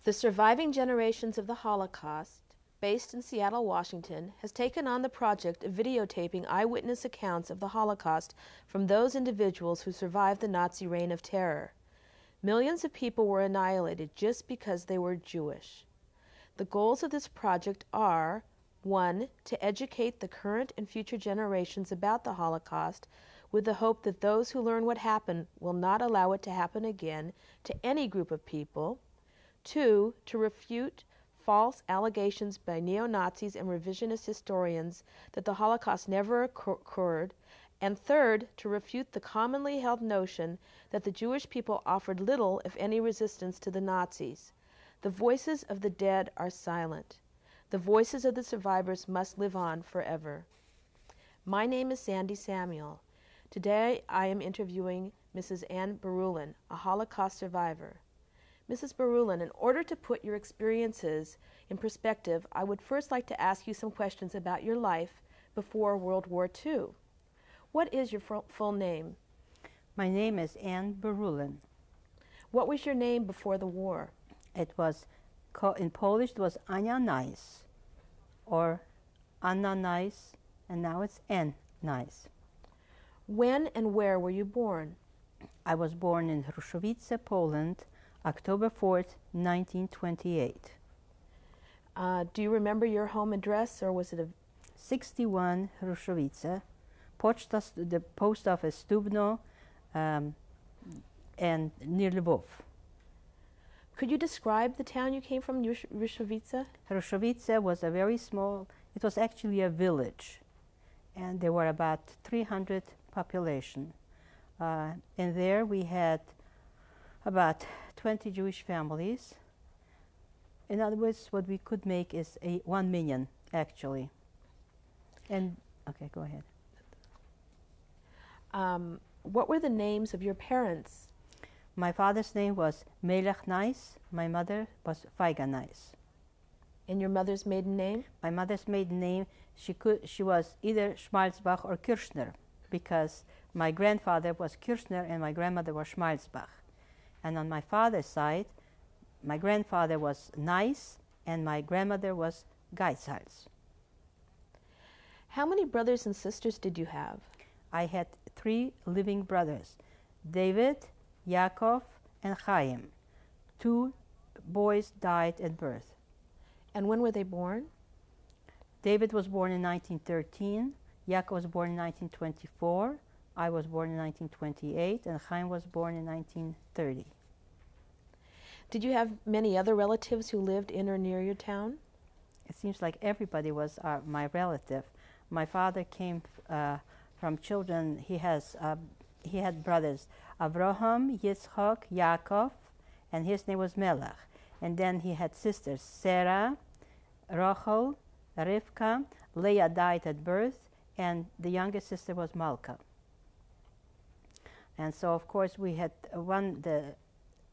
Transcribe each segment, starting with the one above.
The Surviving Generations of the Holocaust, based in Seattle, Washington, has taken on the project of videotaping eyewitness accounts of the Holocaust from those individuals who survived the Nazi reign of terror. Millions of people were annihilated just because they were Jewish. The goals of this project are: 1. To educate the current and future generations about the Holocaust with the hope that those who learn what happened will not allow it to happen again to any group of people. 2. To refute false allegations by neo-Nazis and revisionist historians that the Holocaust never occurred. And 3rd, to refute the commonly held notion that the Jewish people offered little, if any, resistance to the Nazis. The voices of the dead are silent. The voices of the survivors must live on forever. My name is Sandy Samuel. Today I am interviewing Mrs. Ann Birulin, a Holocaust survivor. Mrs. Birulin, in order to put your experiences in perspective, I would first like to ask you some questions about your life before World War II. What is your full name? My name is Ann Birulin. What was your name before the war? It was, in Polish, it was Ania Nice, or Anna Nice, and now it's Ann Nice. When and where were you born? I was born in Hruszowice, Poland, October 4th, 1928. Do you remember your home address, or was it a... 61 Hruszowice, the post office Stubno, and near Lvov. Could you describe the town you came from, Hruszowice? Hruszowice was a very small, it was actually a village, and there were about 300 population. And there we had about 20 Jewish families. In other words, what we could make is 1 million, actually. And, okay, go ahead. What were the names of your parents? My father's name was Melech Nice. My mother was Feiga Nice. And your mother's maiden name? My mother's maiden name, she was either Schmalzbach or Kirschner, because my grandfather was Kirschner and my grandmother was Schmalzbach. And on my father's side, my grandfather was Nice and my grandmother was Geizhals. How many brothers and sisters did you have? I had 3 living brothers, David, Yaakov, and Chaim. 2 boys died at birth. And when were they born? David was born in 1913, Yaakov was born in 1924, I was born in 1928, and Chaim was born in 1930. Did you have many other relatives who lived in or near your town? It seems like everybody was my relative. My father came from children. He had brothers, Avraham, Yitzchak, Yaakov, and his name was Melech. And then he had sisters, Sarah, Rachel, Rivka. Leah died at birth, and the youngest sister was Malka. And so, of course, we had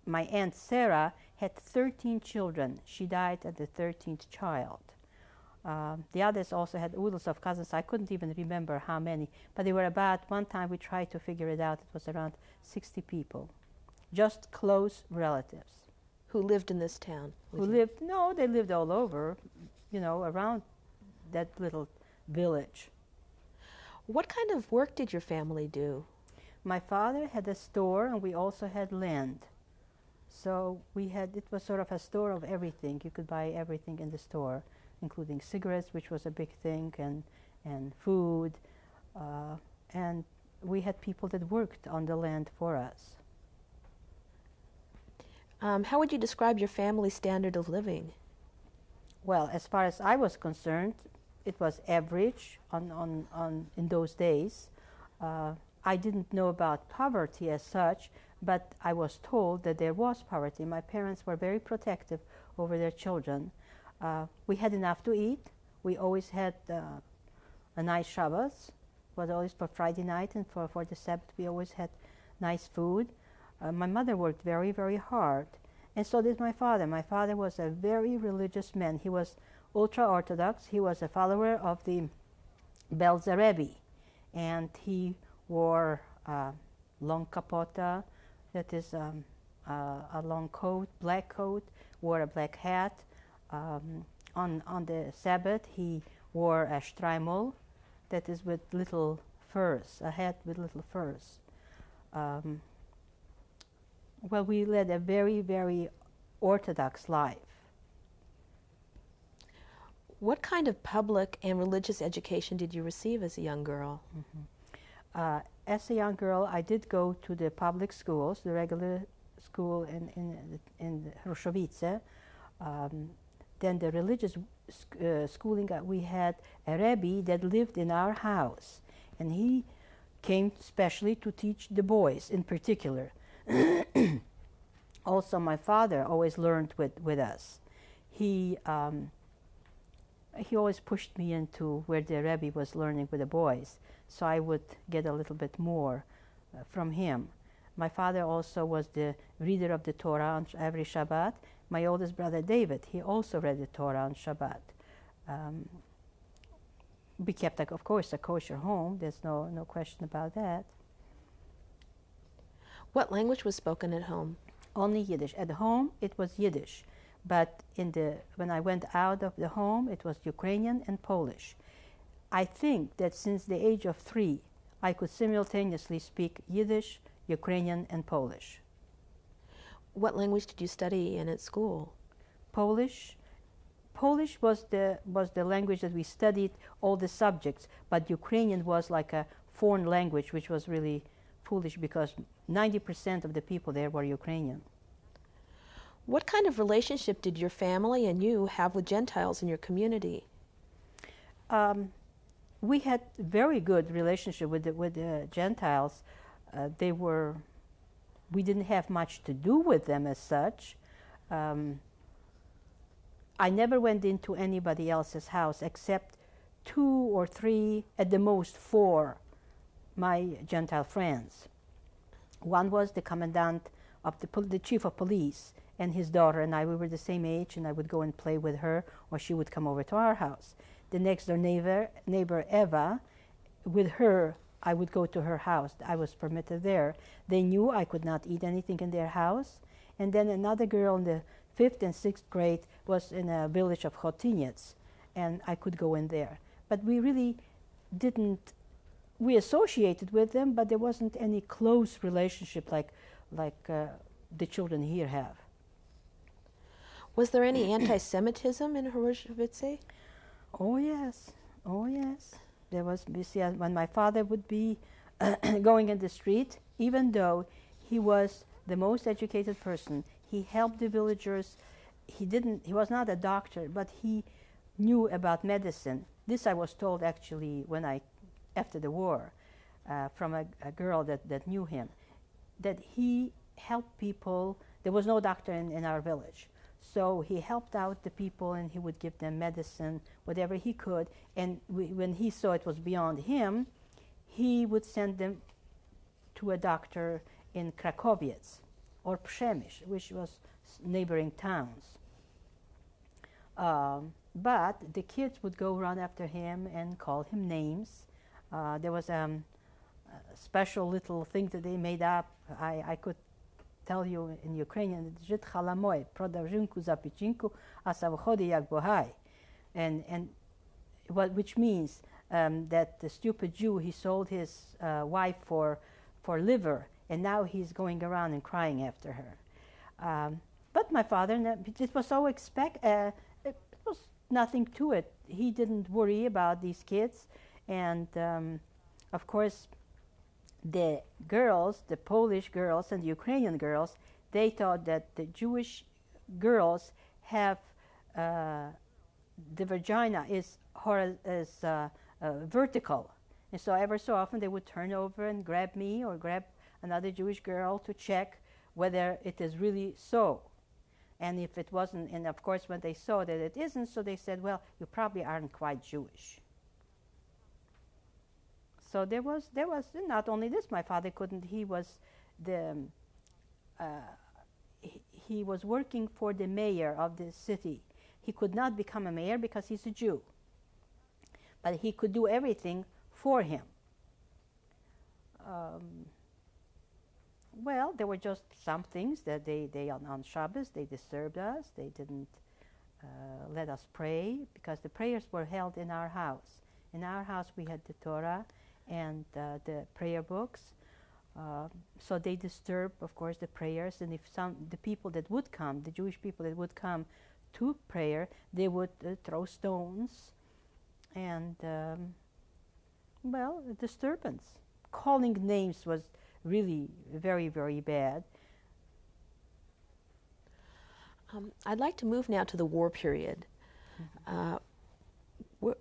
my aunt Sarah had 13 children. She died at the 13th child. The others also had oodles of cousins. I couldn't even remember how many, but they were about, one time we tried to figure it out, it was around 60 people, just close relatives. Who lived in this town? No, they lived all over, around that little village. What kind of work did your family do? My father had a store, and we also had land. So it was sort of a store of everything. You could buy everything in the store, including cigarettes, which was a big thing, and food. And we had people that worked on the land for us. How would you describe your family's standard of living? Well, as far as I was concerned, it was average in those days. I didn't know about poverty as such, but I was told that there was poverty. My parents were very protective over their children. We had enough to eat. We always had a nice Shabbos. It was always for Friday night, and for the Sabbath we always had nice food. My mother worked very, very hard, and so did my father. My father was a very religious man. He was ultra-Orthodox. He was a follower of the Belzer Rebbe, and he wore long kapota, that is a long coat, black coat, wore a black hat. On the Sabbath, he wore a streimel, that is with little furs, a hat with little furs. Well, we led a very, very orthodox life. What kind of public and religious education did you receive as a young girl? As a young girl, I did go to the public schools, the regular school in Hrushovice. Then the religious schooling, we had a Rebbe that lived in our house, and he came specially to teach the boys in particular. Also, my father always learned with us. He always pushed me into where the Rebbe was learning with the boys, so I would get a little bit more from him. My father also was the reader of the Torah on every Shabbat. My oldest brother David, he also read the Torah on Shabbat. We kept, of course, a kosher home. There's no question about that. What language was spoken at home? Only Yiddish. At home, it was Yiddish. But when I went out of the home, it was Ukrainian and Polish. I think that since the age of 3, I could simultaneously speak Yiddish, Ukrainian, and Polish. What language did you study in at school? Polish. Polish was the language that we studied all the subjects, but Ukrainian was like a foreign language, which was really foolish because 90% of the people there were Ukrainian. What kind of relationship did your family and you have with Gentiles in your community? We had very good relationship with the Gentiles. We didn't have much to do with them as such. I never went into anybody else's house except 2 or 3, at the most 4, my Gentile friends. One was the commandant of the chief of police, and his daughter and I, we were the same age, and I would go and play with her, or she would come over to our house. The next door neighbor Eva, with her, I would go to her house. I was permitted there. They knew I could not eat anything in their house. And then another girl in the 5th and 6th grade was in a village of Chotinets, and I could go in there. But we really didn't, we associated with them, but there wasn't any close relationship like the children here have. Was there any anti-Semitism in Hrushovice? Oh yes, oh yes. There was, you see, when my father would be going in the street, even though he was the most educated person, he helped the villagers. He was not a doctor, but he knew about medicine. This I was told actually after the war, from a girl that knew him, that he helped people. There was no doctor in our village. So he helped out the people, and he would give them medicine, whatever he could. And when he saw it was beyond him, he would send them to a doctor in Krakowiec or Przemyśl, which was neighboring towns. But the kids would go run after him and call him names. There was a special little thing that they made up. I could tell you in Ukrainian, and which means that the stupid Jew, he sold his wife for liver, and now he's going around and crying after her. But my father, it was so it was nothing to it. He didn't worry about these kids, and of course, the girls, the Polish girls and the Ukrainian girls, they thought that the Jewish girls have the vagina is vertical, and so ever so often they would turn over and grab me or grab another Jewish girl to check whether it is really so. And if it wasn't, and of course when they saw that it isn't, so they said, well, you probably aren't quite Jewish. So there was not only this. My father couldn't. He was he was working for the mayor of the city. He could not become a mayor because he's a Jew. But he could do everything for him. Well, there were just some things that they on Shabbos, they disturbed us. They didn't let us pray because the prayers were held in our house. In our house, we had the Torah and the prayer books. So they disturbed, of course, the prayers. And if the people that would come, the Jewish people that would come to prayer, they would throw stones and, well, a disturbance. Calling names was really very, very bad. I'd like to move now to the war period.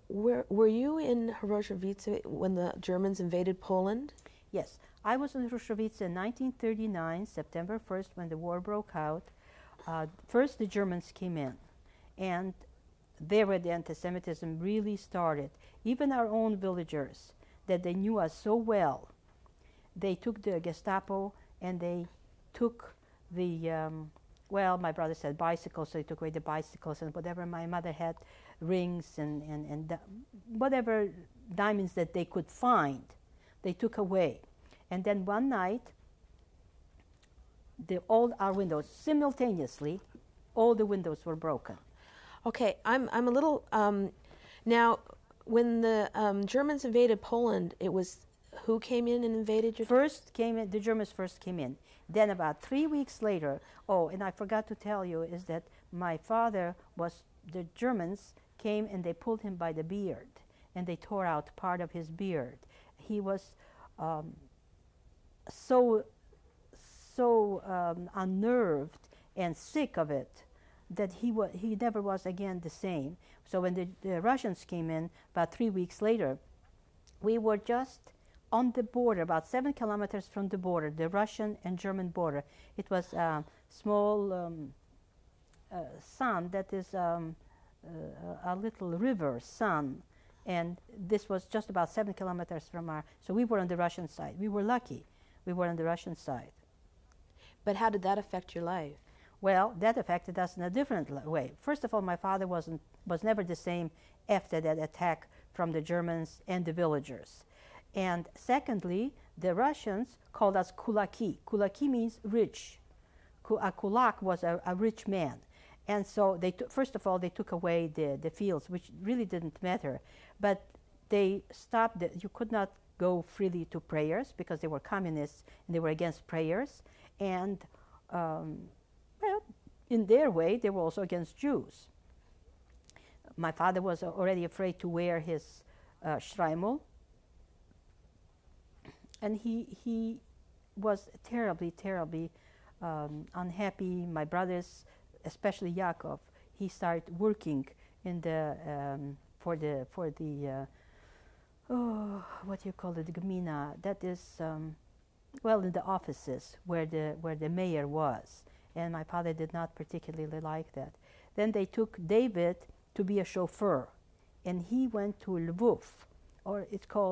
Were you in Hroszowice when the Germans invaded Poland? Yes, I was in Hroszowice in 1939, September 1st, when the war broke out. First, the Germans came in, and there where the anti-Semitism really started. Even our own villagers, that they knew us so well, they took the Gestapo and they took the, well, my brother said bicycles, so they took away the bicycles and whatever my mother had, rings and whatever diamonds that they could find, they took away. And then one night, all our windows, simultaneously, all the windows were broken. Okay, I'm a little, now, when the Germans invaded Poland, it was who came in and invaded your... The Germans first came in. Then about 3 weeks later, oh, and I forgot to tell you, is that my father the Germans came and they pulled him by the beard, and they tore out part of his beard. He was so unnerved and sick of it that he never was again the same. So when the Russians came in about 3 weeks later, we were just on the border, about 7 kilometers from the border, the Russian and German border. It was a small San, that is a little river, San, and this was just about 7 kilometers from so we were on the Russian side. We were lucky. We were on the Russian side. But how did that affect your life? Well, that affected us in a different way. First of all, my father was never the same after that attack from the Germans and the villagers. And secondly, the Russians called us kulaki. Kulaki means rich. A kulak was a rich man. And so first of all, they took away the fields, which really didn't matter. But they stopped you could not go freely to prayers because they were communists and they were against prayers. And well, in their way, they were also against Jews. My father was already afraid to wear his shtreimel, and he was terribly, terribly unhappy. My brothers, especially Yaakov, he started working in the for the what do you call it, the Gmina? That is well, in the offices where the mayor was, and my father did not particularly like that. Then they took David to be a chauffeur, and he went to Lvov, or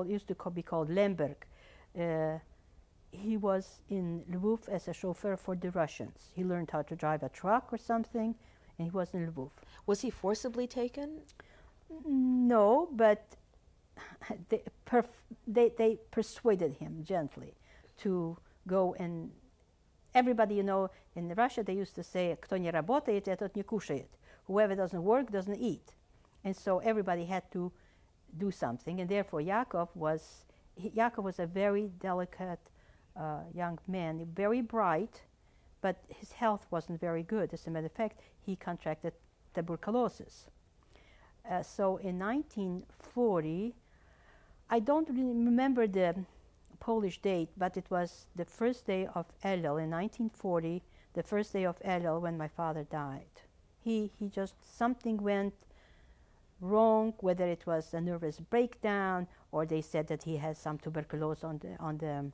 used to be called Lemberg. He was in Lvov as a chauffeur for the Russians. He learned how to drive a truck or something, and he was in Lvov. Was he forcibly taken? No, but they persuaded him gently to go. And everybody, you know, in Russia they used to say, "Кто не работает, этот не кушает." Whoever doesn't work doesn't eat. And so everybody had to do something, and therefore Yaakov was a very delicate young man, very bright, but his health wasn't very good. As a matter of fact, he contracted tuberculosis. So in 1940, I don't really remember the Polish date, but it was the first day of Elul in 1940, the first day of Elul when my father died. He just, something went wrong, whether it was a nervous breakdown or they said that he has some tuberculosis on the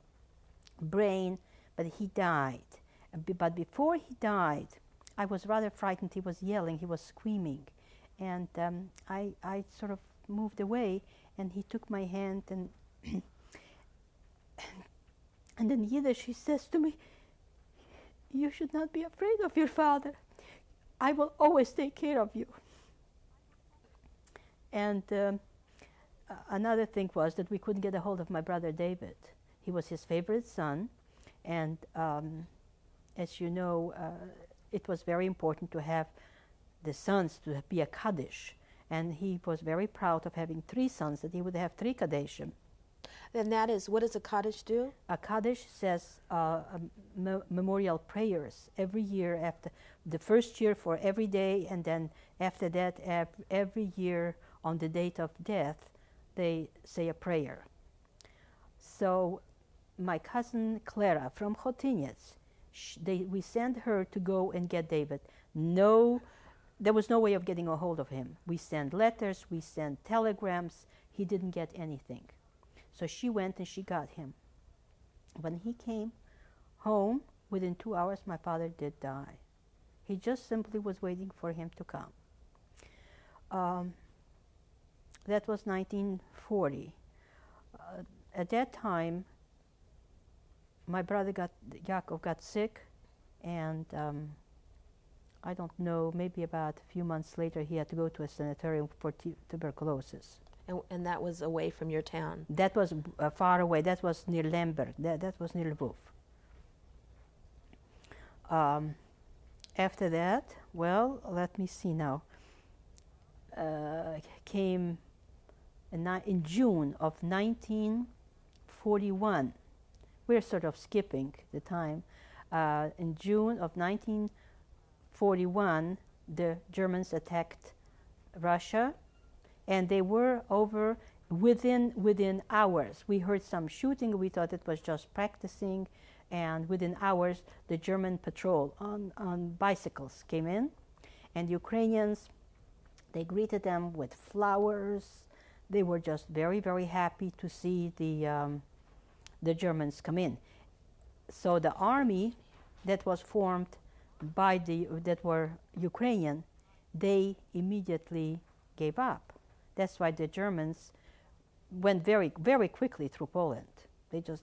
brain, but he died. But before he died, I was rather frightened. He was yelling, he was screaming, and I sort of moved away, and he took my hand, and and in Yiddish he says to me, "You should not be afraid of your father. I will always take care of you." And another thing was that we couldn't get a hold of my brother David. He was his favorite son, And as you know, it was very important to have the sons to be a Kaddish. And he was very proud of having 3 sons, that he would have 3 Kaddishim. And that is, what does a Kaddish do? A Kaddish says memorial prayers every year, after the first year for every day, and then after that, every year on the date of death, they say a prayer. So my cousin Clara from Chotinets, we sent her to go and get David. No, there was no way of getting a hold of him. We sent letters, we sent telegrams. He didn't get anything. So she went and she got him. When he came home, within 2 hours, my father did die. He just simply was waiting for him to come. That was 1940. At that time, my brother Yaakov got sick, and I don't know, maybe about a few months later, he had to go to a sanitarium for tuberculosis. And that was away from your town? That was far away. That was near Lemberg. That was near Lvov. After that, well, let me see now. Came in June of 1941. We're sort of skipping the time. In June of 1941, the Germans attacked Russia, and they were over within hours. We heard some shooting. We thought it was just practicing, and within hours, the German patrol on bicycles came in, and the Ukrainians, they greeted them with flowers. They were just very, very happy to see the Germans come in. So the army that was formed by that were Ukrainian, they immediately gave up. That's why the Germans went very, very quickly through Poland. They just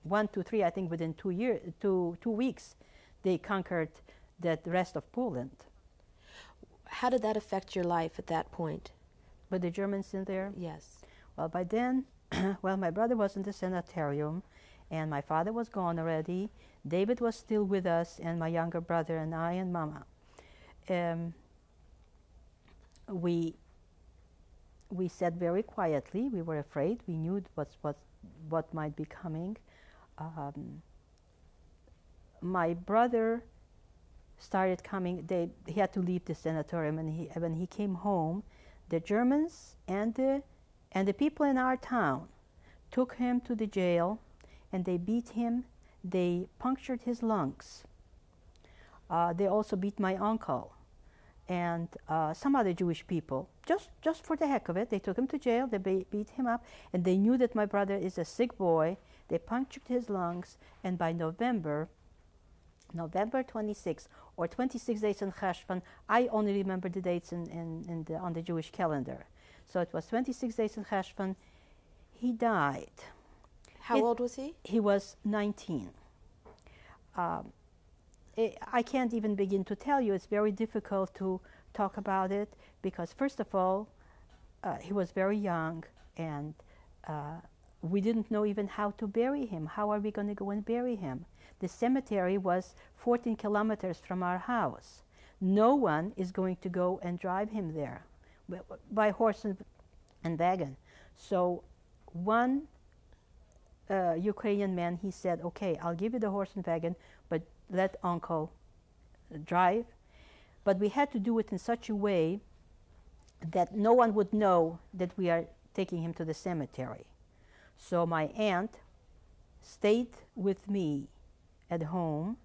1, 2, 3. I think within 2 weeks, they conquered the rest of Poland. How did that affect your life at that point? With the Germans in there? Yes. Well, by then, well, my brother was in the sanitarium, and my father was gone already. David was still with us, and my younger brother and I and Mama. We sat very quietly. We were afraid. We knew what might be coming. My brother started coming. He had to leave the sanatorium, and when he came home, the Germans and the people in our town took him to the jail, and they beat him. They punctured his lungs. They also beat my uncle and some other Jewish people. Just for the heck of it, they took him to jail. They beat him up, and they knew that my brother is a sick boy. They punctured his lungs, and by November 26 or 26 days in Cheshvan, I only remember the dates on the Jewish calendar. So it was 26 days in Cheshvan. He died. How old was he? He was 19. I can't even begin to tell you. It's very difficult to talk about it because, first of all, he was very young, and we didn't know even how to bury him. How are we going to go and bury him? The cemetery was 14 kilometers from our house. No one is going to go and drive him there by horse and wagon. So one Ukrainian man, he said, okay, I'll give you the horse and wagon, but let uncle drive. But we had to do it in such a way that no one would know that we are taking him to the cemetery. So my aunt stayed with me at home,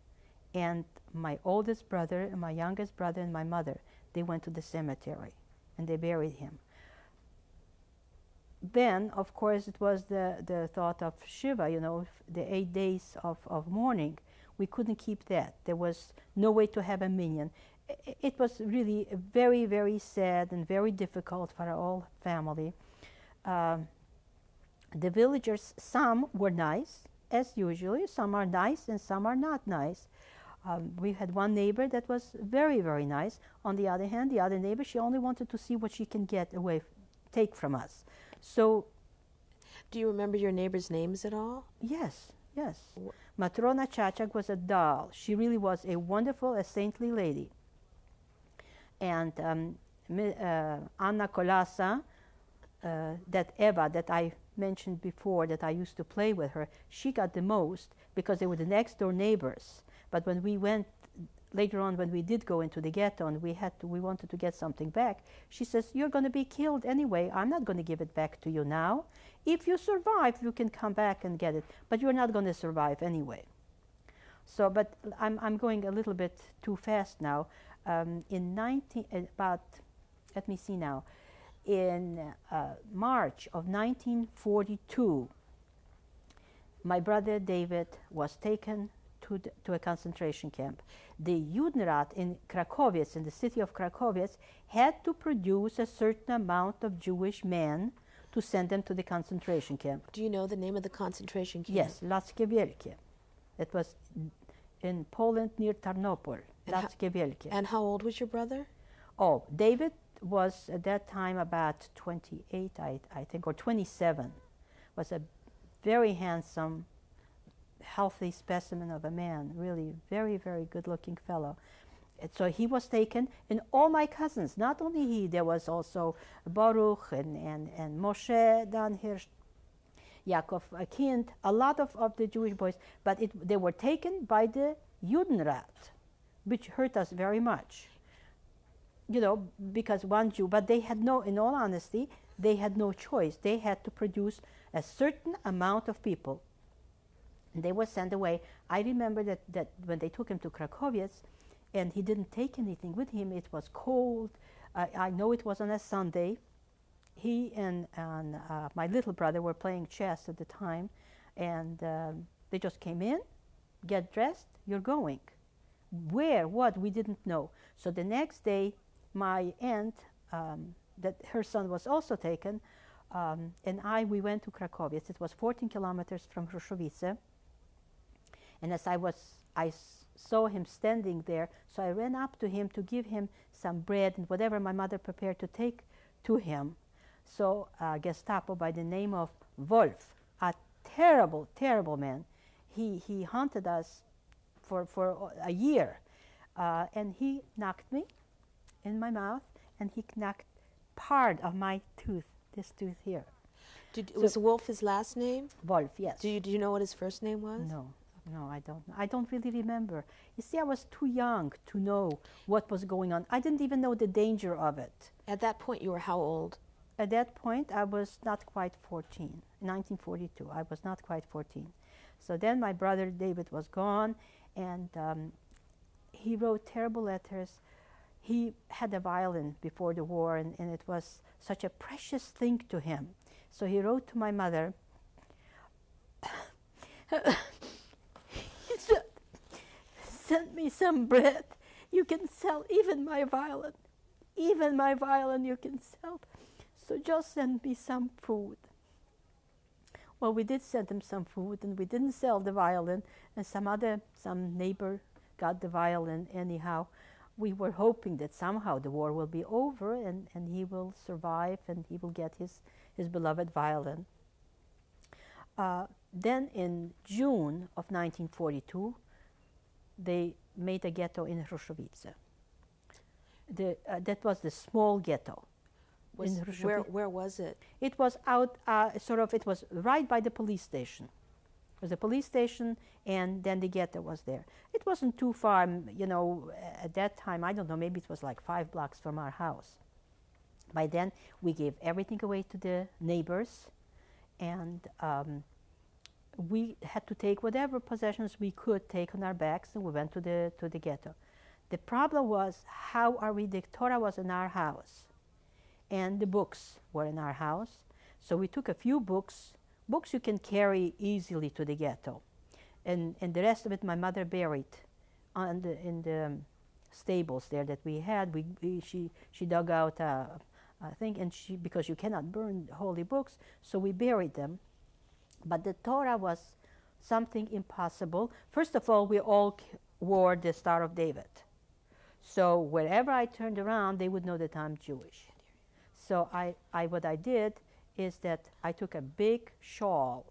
and my oldest brother and my youngest brother and my mother, they went to the cemetery and they buried him. Then, of course, it was the thought of Shiva, the 8 days of mourning. We couldn't keep that. There was no way to have a minyan. It was really very, very sad and very difficult for our whole family. The villagers, some were nice, as usually. Some are nice and some are not nice. We had one neighbor that was very, very nice. On the other hand, the other neighbor, she only wanted to see what she can take from us. So, do you remember your neighbors' names at all? Yes, Yes. Matrona Chachak was a doll. She really was a wonderful, a saintly lady. And Anna Kolasa, that Eva that I mentioned before, that I used to play with her, she got the most because they were the next door neighbors. But when we went later on, when we did go into the ghetto and we wanted to get something back, she says, "You're going to be killed anyway. I'm not going to give it back to you now. If you survive, you can come back and get it, but you're not going to survive anyway." So, but I'm going a little bit too fast now. Let me see now. In March of 1942, my brother David was taken to a concentration camp. The Judenrat in Krakowiec, in the city of Krakowiec, had to produce a certain amount of Jewish men to send them to the concentration camp. Do you know the name of the concentration camp? Yes, Lackie Wielkie. It was in Poland near Tarnopol. Lackie Wielkie. And how old was your brother? Oh, David was at that time about 28, I think, or 27. Was a very handsome, healthy specimen of a man, really very, very good-looking fellow. And so he was taken, and all my cousins, not only he, there was also Baruch and Moshe Danhirsch, Yaakov Kind, a lot of the Jewish boys, but they were taken by the Judenrat, which hurt us very much. You know, because one Jew, but they had no, in all honesty, they had no choice. They had to produce a certain amount of people. And they were sent away. I remember that when they took him to Krakowiec, and he didn't take anything with him, it was cold. I know it was on a Sunday. He and my little brother were playing chess at the time, and they just came in, get dressed, you're going. Where, what, we didn't know. So the next day, my aunt, that her son was also taken, and we went to Krakowiec. It was 14 kilometers from Hruszowice. And as I saw him standing there, so I ran up to him to give him some bread and whatever my mother prepared to take to him. So Gestapo by the name of Wolf, a terrible, terrible man. He haunted us for a year, and he knocked me in my mouth, and he knocked part of my tooth, this tooth here. Was Wolf his last name? Wolf, yes. Do you know what his first name was? No, I don't. I don't really remember. You see, I was too young to know what was going on. I didn't even know the danger of it. At that point, you were how old? At that point, I was not quite 14. In 1942, I was not quite 14. So then my brother David was gone, and he wrote terrible letters. He had a violin before the war, and it was such a precious thing to him. So he wrote to my mother, he said, "Send me some bread. You can sell even my violin. Even my violin you can sell. So just send me some food." Well, we did send him some food, and we didn't sell the violin, and some neighbor got the violin anyhow. We were hoping that somehow the war will be over and he will survive and he will get his beloved violin. Then in June of 1942, they made a ghetto in Hruszowice. That was the small ghetto. Where was it? It was out, it was right by the police station. It was a police station, and then the ghetto was there. It wasn't too far, you know, at that time, I don't know, maybe it was like 5 blocks from our house. By then, we gave everything away to the neighbors, and we had to take whatever possessions we could take on our backs, and we went to the ghetto. The problem was, the Torah was in our house, and the books were in our house. So we took a few books you can carry easily to the ghetto. And the rest of it my mother buried in the stables there that we had. She dug out a thing, and because you cannot burn holy books, so we buried them. But the Torah was something impossible. First of all, we all wore the Star of David. So wherever I turned around, they would know that I'm Jewish. So what I did is that I took a big shawl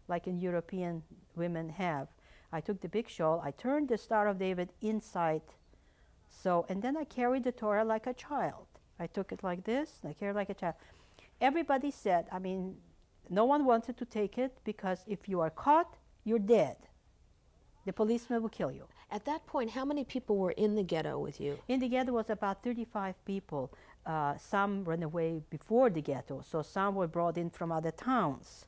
like in European women have. I took the big shawl, I turned the Star of David inside, so, and then I carried the Torah like a child. I took it like this, and I carried it like a child. Everybody said, I mean, no one wanted to take it because if you are caught, you're dead. The policeman will kill you. At that point, how many people were in the ghetto with you? In the ghetto was about 35 people. Some ran away before the ghetto, so some were brought in from other towns.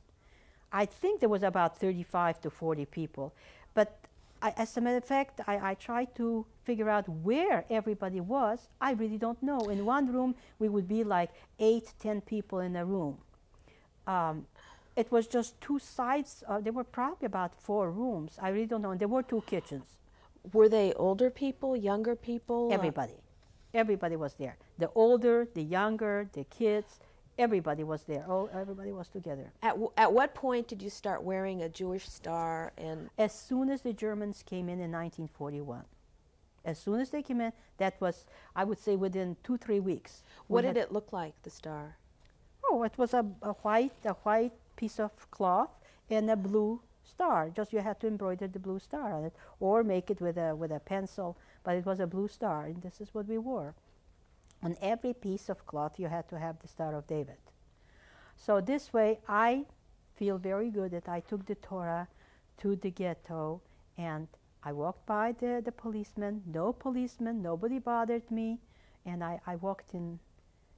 I think there was about 35 to 40 people. But as a matter of fact, I tried to figure out where everybody was. I really don't know. In one room, we would be like 8, 10 people in a room. It was just two sides. There were probably about 4 rooms. I really don't know. And there were 2 kitchens. Were they older people, younger people? Everybody. Everybody was there. The older, the younger, the kids, everybody was there. Oh, everybody was together. At what point did you start wearing a Jewish star? And as soon as the Germans came in 1941. As soon as they came in, that was, I would say, within 2-3 weeks. What did it look like, the star? Oh, it was a white piece of cloth and a blue star. Just you had to embroider the blue star on it, or make it with a pencil. But it was a blue star, and this is what we wore. On every piece of cloth, you had to have the Star of David. So this way, I feel very good that I took the Torah to the ghetto, and I walked by the policeman. No policeman, nobody bothered me, and I walked in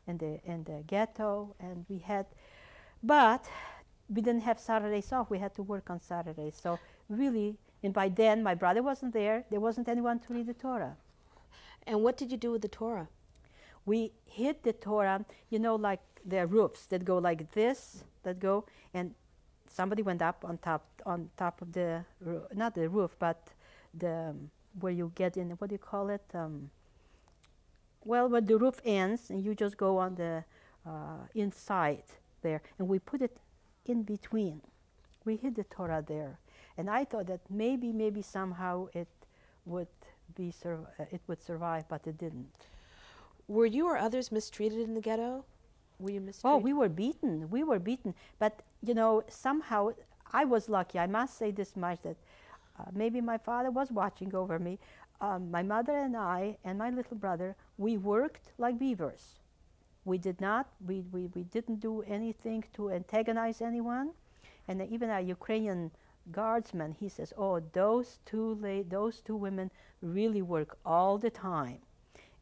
the ghetto, and we had, but we didn't have Saturdays off. We had to work on Saturdays. So really, and by then my brother wasn't there. There wasn't anyone to read the Torah. And what did you do with the Torah? We hid the Torah, you know, like there are roofs that go like this, and somebody went up on top of the, not the roof, but the, where you get in, what do you call it? Well, where the roof ends, and you just go on the inside there, and we put it in between. We hid the Torah there, and I thought that maybe somehow it would survive, but it didn't. Were you or others mistreated in the ghetto? Were you mistreated? Oh, we were beaten. We were beaten. But, you know, somehow I was lucky. I must say this much, that maybe my father was watching over me. My mother and I and my little brother, we worked like beavers. We didn't do anything to antagonize anyone. And even our Ukrainian guardsman, he says, oh, those two women really work all the time.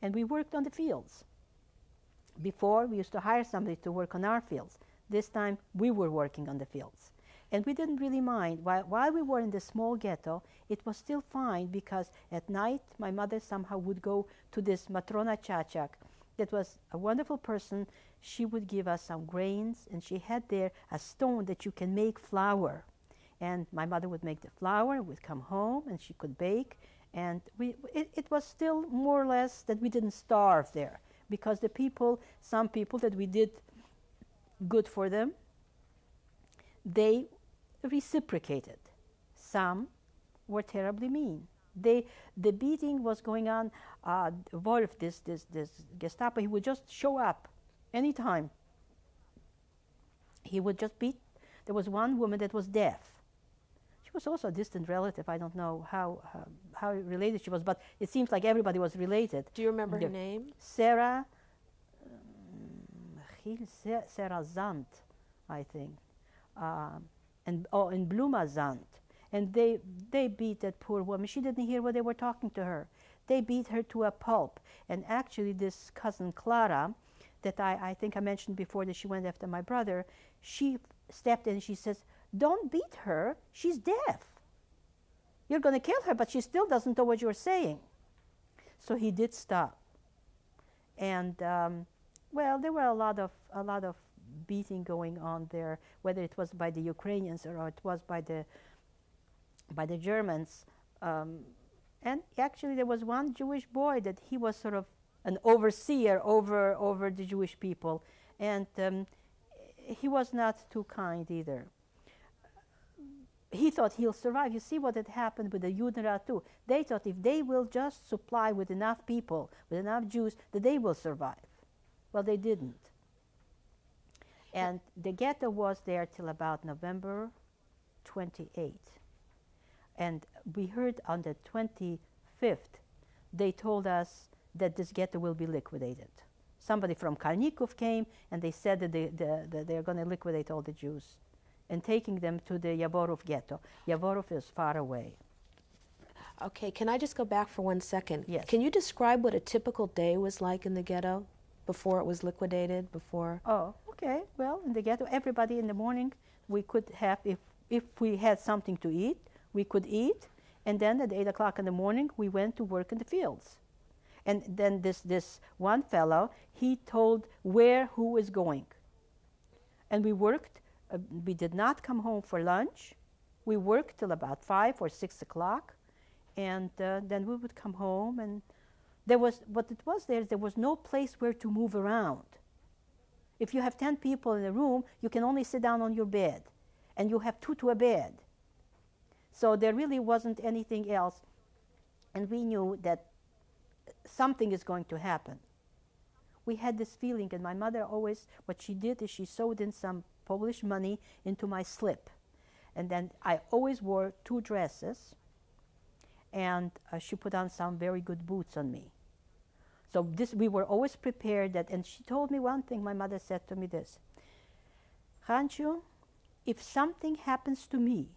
And we worked on the fields. Before, we used to hire somebody to work on our fields. This time, we were working on the fields. And we didn't really mind. While we were in the small ghetto, it was still fine, because at night, my mother somehow would go to this Matrona Chachak. That was a wonderful person. She would give us some grains, and she had there a stone that you can make flour. And my mother would make the flour, would come home, and she could bake. And it was still more or less that we didn't starve there, because the people, some people that we did good for them, they reciprocated. Some were terribly mean. The beating was going on. Wolf, this Gestapo, he would just show up anytime. He would just beat. There was one woman that was deaf. She was also a distant relative. I don't know how related she was, but it seems like everybody was related. Do you remember her name? Sarah Zant, I think, and Bluma Zant. And they beat that poor woman. She didn't hear what they were talking to her. They beat her to a pulp. And actually, this cousin Clara, that I think I mentioned before, that she went after my brother, she stepped in and she says, don't beat her, she's deaf. You're going to kill her, but she still doesn't know what you're saying. So he did stop. And, well, there were a lot of beating going on there, whether it was by the Ukrainians or it was by the Germans. And actually there was one Jewish boy that he was sort of an overseer over the Jewish people. And he was not too kind either. He thought he'll survive. You see what had happened with the Judenrat too. They thought if they will just supply with enough people, with enough Jews, that they will survive. Well, they didn't. And the ghetto was there till about November 28th. And we heard on the 25th, they told us that this ghetto will be liquidated. Somebody from Karnikov came and they said that they're going to liquidate all the Jews and taking them to the Yavorov ghetto. Yavorov is far away. Okay, can I just go back for 1 second? Yes. Can you describe what a typical day was like in the ghetto before it was liquidated, before? Oh, okay. Well, in the ghetto, everybody in the morning, we could have, if we had something to eat, we could eat. And then at 8 o'clock in the morning, we went to work in the fields. And then this one fellow, he told where who is going. And we worked. We did not come home for lunch. We worked till about 5 or 6 o'clock. And then we would come home. And there was no place where to move around. If you have 10 people in a room, you can only sit down on your bed. And you have 2 to a bed. So there really wasn't anything else. And we knew that something is going to happen. We had this feeling, and my mother always, what she did is she sewed in some Polish money into my slip. And then I always wore 2 dresses, and she put on some very good boots on me. So we were always prepared that, and she told me one thing, my mother said to me this, Hanchu, if something happens to me,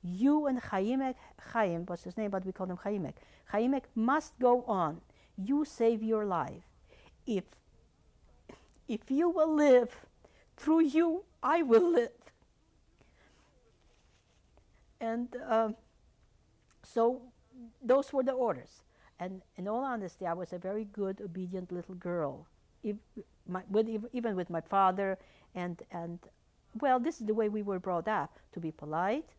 you and Chaim was his name, but we called him Chaimek must go on. You save your life. If you will live, through you, I will live. And so those were the orders. And in all honesty, I was a very good, obedient little girl, even with my father. And well, this is the way we were brought up, to be polite,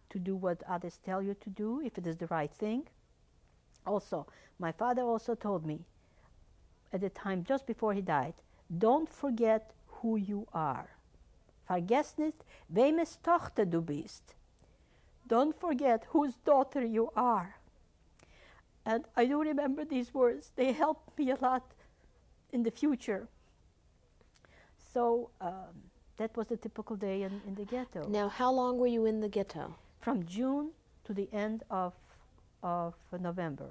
to do what others tell you to do, if it is the right thing. Also, my father also told me, at the time just before he died, don't forget who you are. Vergiss nicht, wemes Tochter du bist. Don't forget whose daughter you are. And I do remember these words. They helped me a lot in the future. So that was a typical day in the ghetto. Now, how long were you in the ghetto? From June to the end of November.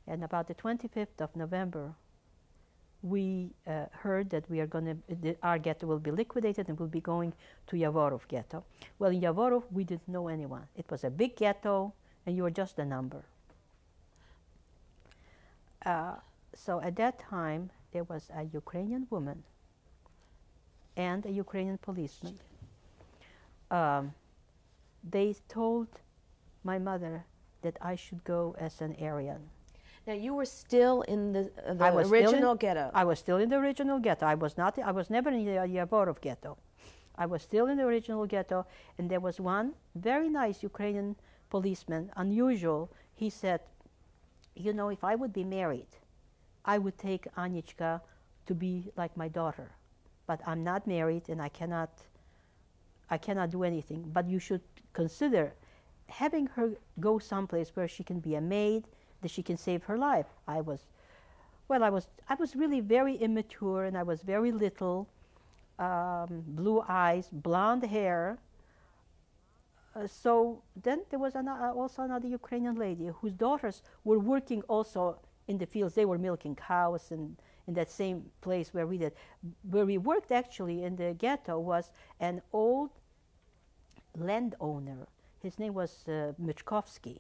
And about the 25th of November, we heard that our ghetto will be liquidated and we'll be going to Yavorov ghetto. Well, in Yavorov, we didn't know anyone. It was a big ghetto, and you were just a number. So at that time, there was a Ukrainian woman and a Ukrainian policeman. They told my mother that I should go as an Aryan. Now, you were still in the original ghetto. I was still in the original ghetto. I was never in the Yavorov ghetto. I was still in the original ghetto, and there was one very nice Ukrainian policeman, unusual. He said, you know, if I would be married, I would take Anichka to be like my daughter. But I'm not married, and I cannot do anything. But you should consider having her go someplace where she can be a maid, that she can save her life. I was really very immature, and I was very little, blue eyes, blonde hair. So then there was also another Ukrainian lady whose daughters were working also in the fields. They were milking cows, and in that same place where we did. Where we worked actually in the ghetto was an old landowner. His name was Michkovsky,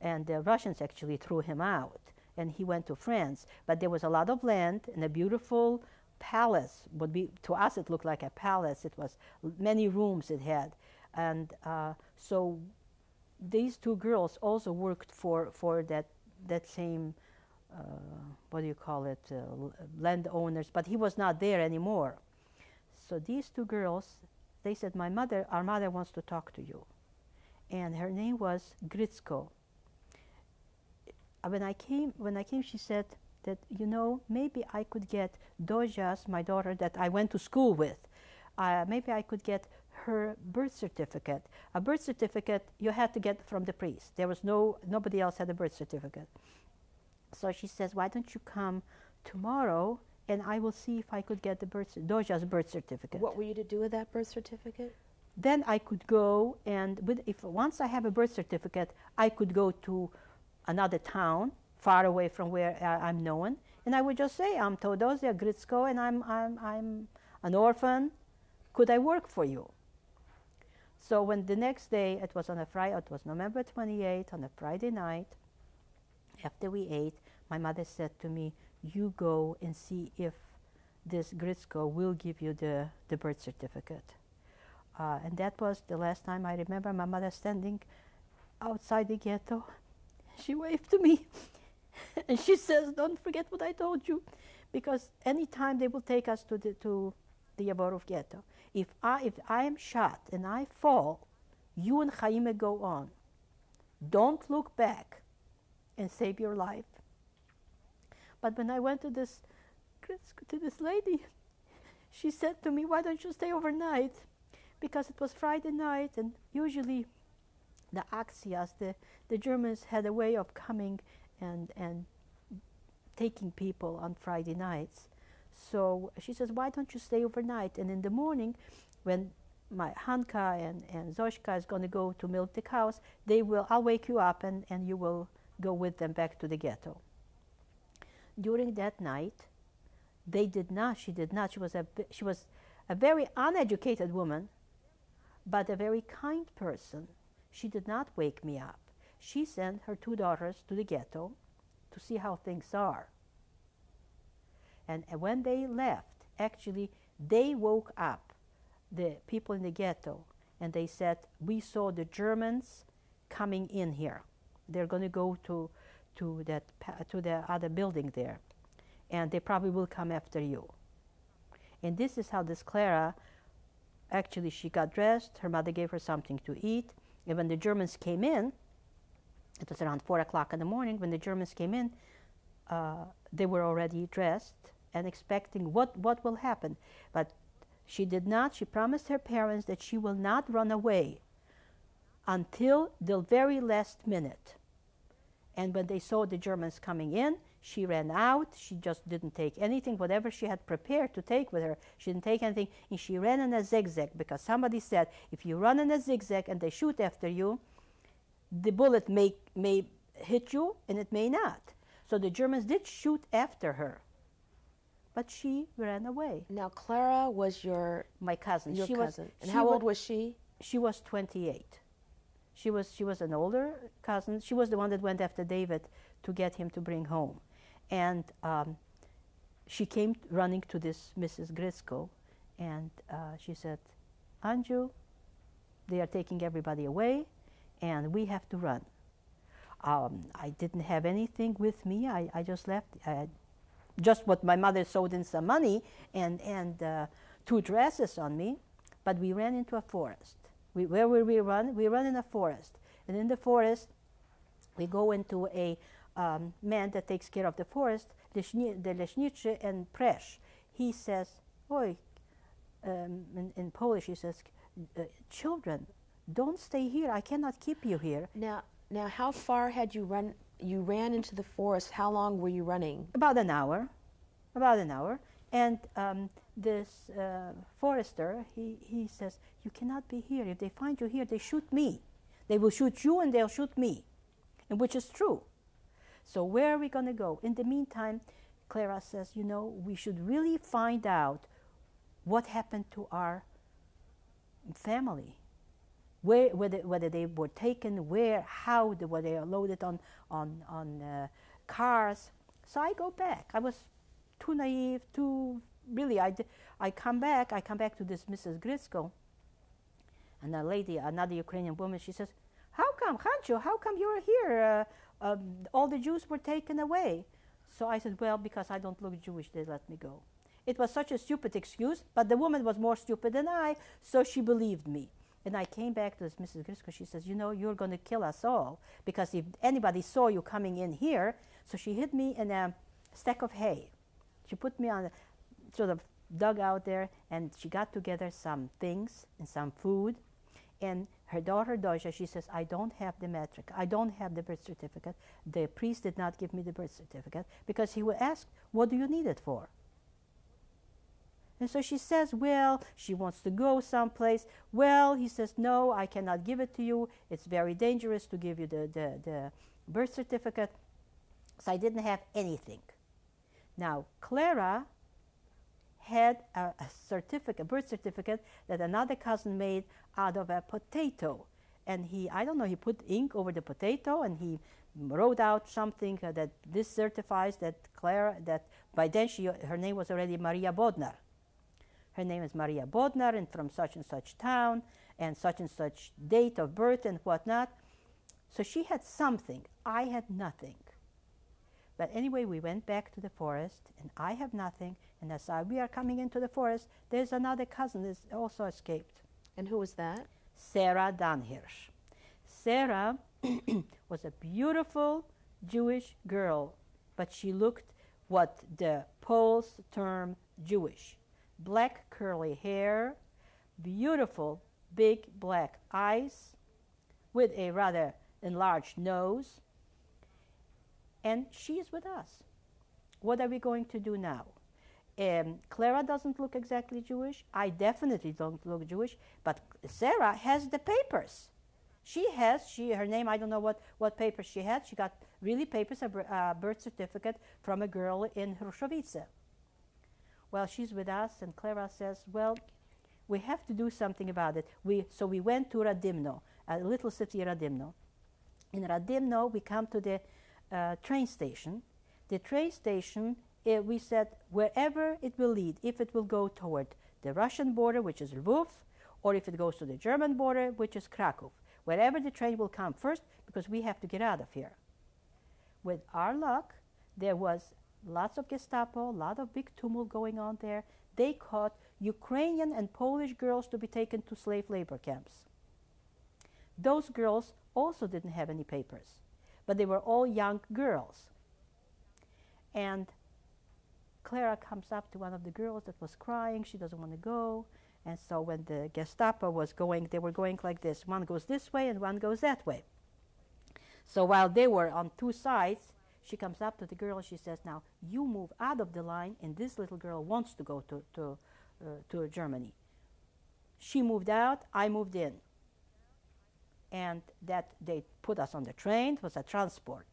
and the Russians actually threw him out, and he went to France. But there was a lot of land and a beautiful palace. To us it looked like a palace. It was many rooms it had. And so these 2 girls also worked for that same, what do you call it, landowners, but he was not there anymore. So these 2 girls, they said, our mother wants to talk to you. And her name was Gritsko. When I came, she said that, you know, maybe I could get Dozha's, my daughter that I went to school with, maybe I could get her birth certificate. A birth certificate you had to get from the priest. There was nobody else had a birth certificate. So she says, why don't you come tomorrow, and I will see if I could get Dozha's birth certificate. What were you to do with that birth certificate? then I could go and if once I have a birth certificate, I could go to another town far away from where I'm known, and I would just say, I'm Teodosia Gritsko, and I'm an orphan. Could I work for you? So when the next day, it was on a Friday, it was November 28th, on a Friday night, after we ate, my mother said to me, you go and see if this Gritsko will give you the birth certificate. And that was the last time I remember my mother standing outside the ghetto. She waved to me and she says, don't forget what I told you, because anytime they will take us to the Yaborov ghetto, if I am shot and I fall, you and Chaime go on. Don't look back and save your life. But when I went to this lady, she said to me, why don't you stay overnight? Because it was Friday night, and usually the Axias, the Germans had a way of coming and taking people on Friday nights. So she says, why don't you stay overnight? And in the morning, when my Hanka and Zoshka is going to go to milk the cows, I'll wake you up and you will go with them back to the ghetto. During that night, she did not. She was a very uneducated woman, but a very kind person. She did not wake me up. She sent her 2 daughters to the ghetto to see how things are. And when they left, actually, they woke up the people in the ghetto, and they said, we saw the Germans coming in here. They're going to go to the other building there, and they probably will come after you. And this is how this Clara, actually, she got dressed, her mother gave her something to eat, and when the Germans came in, it was around 4 o'clock in the morning, when the Germans came in, they were already dressed and expecting what will happen. But she did not. She promised her parents that she will not run away until the very last minute. And when they saw the Germans coming in, she ran out. She just didn't take anything, whatever she had prepared to take with her. She didn't take anything, and she ran in a zigzag, because somebody said, if you run in a zigzag and they shoot after you, the bullet may hit you, and it may not. So the Germans did shoot after her, but she ran away. Now, Clara was my cousin. Your cousin. And how old was she? She was 28. She was an older cousin. She was the one that went after David to get him to bring home. And she came running to this Mrs. Gritsko, and she said, Anju, they are taking everybody away, and we have to run. I didn't have anything with me. I just left. Just what my mother sewed in some money and 2 dresses on me, but we ran into a forest. Where will we run? We run in a forest. And in the forest, we go into a man that takes care of the forest, the leśniczy and Presh. He says, oi, in Polish he says, children, don't stay here. I cannot keep you here. Now, how far had you run? You ran into the forest. How long were you running? About an hour. And this forester, he says, you cannot be here. If they find you here, they shoot me. They will shoot you and they'll shoot me, and which is true. So where are we going to go? In the meantime, Clara says, we should really find out what happened to our family. Whether they were taken, how were they loaded on cars. So I go back. I was too naive, I come back to this Mrs. Gritsko, and a lady, another Ukrainian woman, she says, how come, Hancho, how come you're here? All the Jews were taken away. So I said, well, because I don't look Jewish, they let me go. It was such a stupid excuse, but the woman was more stupid than I, so she believed me. And I came back to this Mrs. Gritsko. She says, you're going to kill us all, because if anybody saw you coming in here, so she hid me in a stack of hay. She put me on, sort of dug out there, and she got together some things and some food. And her daughter, Dosha, she says, I don't have the metric. I don't have the birth certificate. The priest did not give me the birth certificate, because he would ask, what do you need it for? And so she says, well, she wants to go someplace. Well, he says, no, I cannot give it to you. It's very dangerous to give you the birth certificate. So I didn't have anything. Now, Clara had a birth certificate that another cousin made out of a potato. And I don't know, he put ink over the potato and he wrote out something that this certifies that Clara, that by then her name was already Maria Bodnar. Her name is Maria Bodnar and from such and such town and such date of birth and whatnot. So she had something. I had nothing. But anyway, we went back to the forest and I have nothing. And as we are coming into the forest, there's another cousin that also escaped. And who was that? Sarah Danhirsch. Sarah was a beautiful Jewish girl, but she looked what the Poles term Jewish. Black curly hair, beautiful big black eyes, with a rather enlarged nose. And she is with us. What are we going to do now? Clara doesn't look exactly Jewish. I definitely don't look Jewish, but Sarah has the papers. Her name, I don't know what papers she had. She got really papers, a birth certificate from a girl in Hrushovice. Well, she's with us, and Clara says, well, we have to do something about it. So we went to Radimno, a little city, Radimno. In Radimno, we come to the train station. The train station, we said, wherever it will lead, if it will go toward the Russian border, which is Lvov, or if it goes to the German border, which is Krakow. Wherever the train will come first, because we have to get out of here. With our luck, there was lots of Gestapo, a lot of big tumult going on there. They caught Ukrainian and Polish girls to be taken to slave labor camps. Those girls also didn't have any papers, but they were all young girls. And Clara comes up to one of the girls that was crying. She doesn't want to go. And so when the Gestapo was going, they were going like this. One goes this way and one goes that way. So while they were on two sides, she comes up to the girl and she says, now, you move out of the line, and this little girl wants to go to Germany. She moved out, I moved in. And that they put us on the train. It was a transport.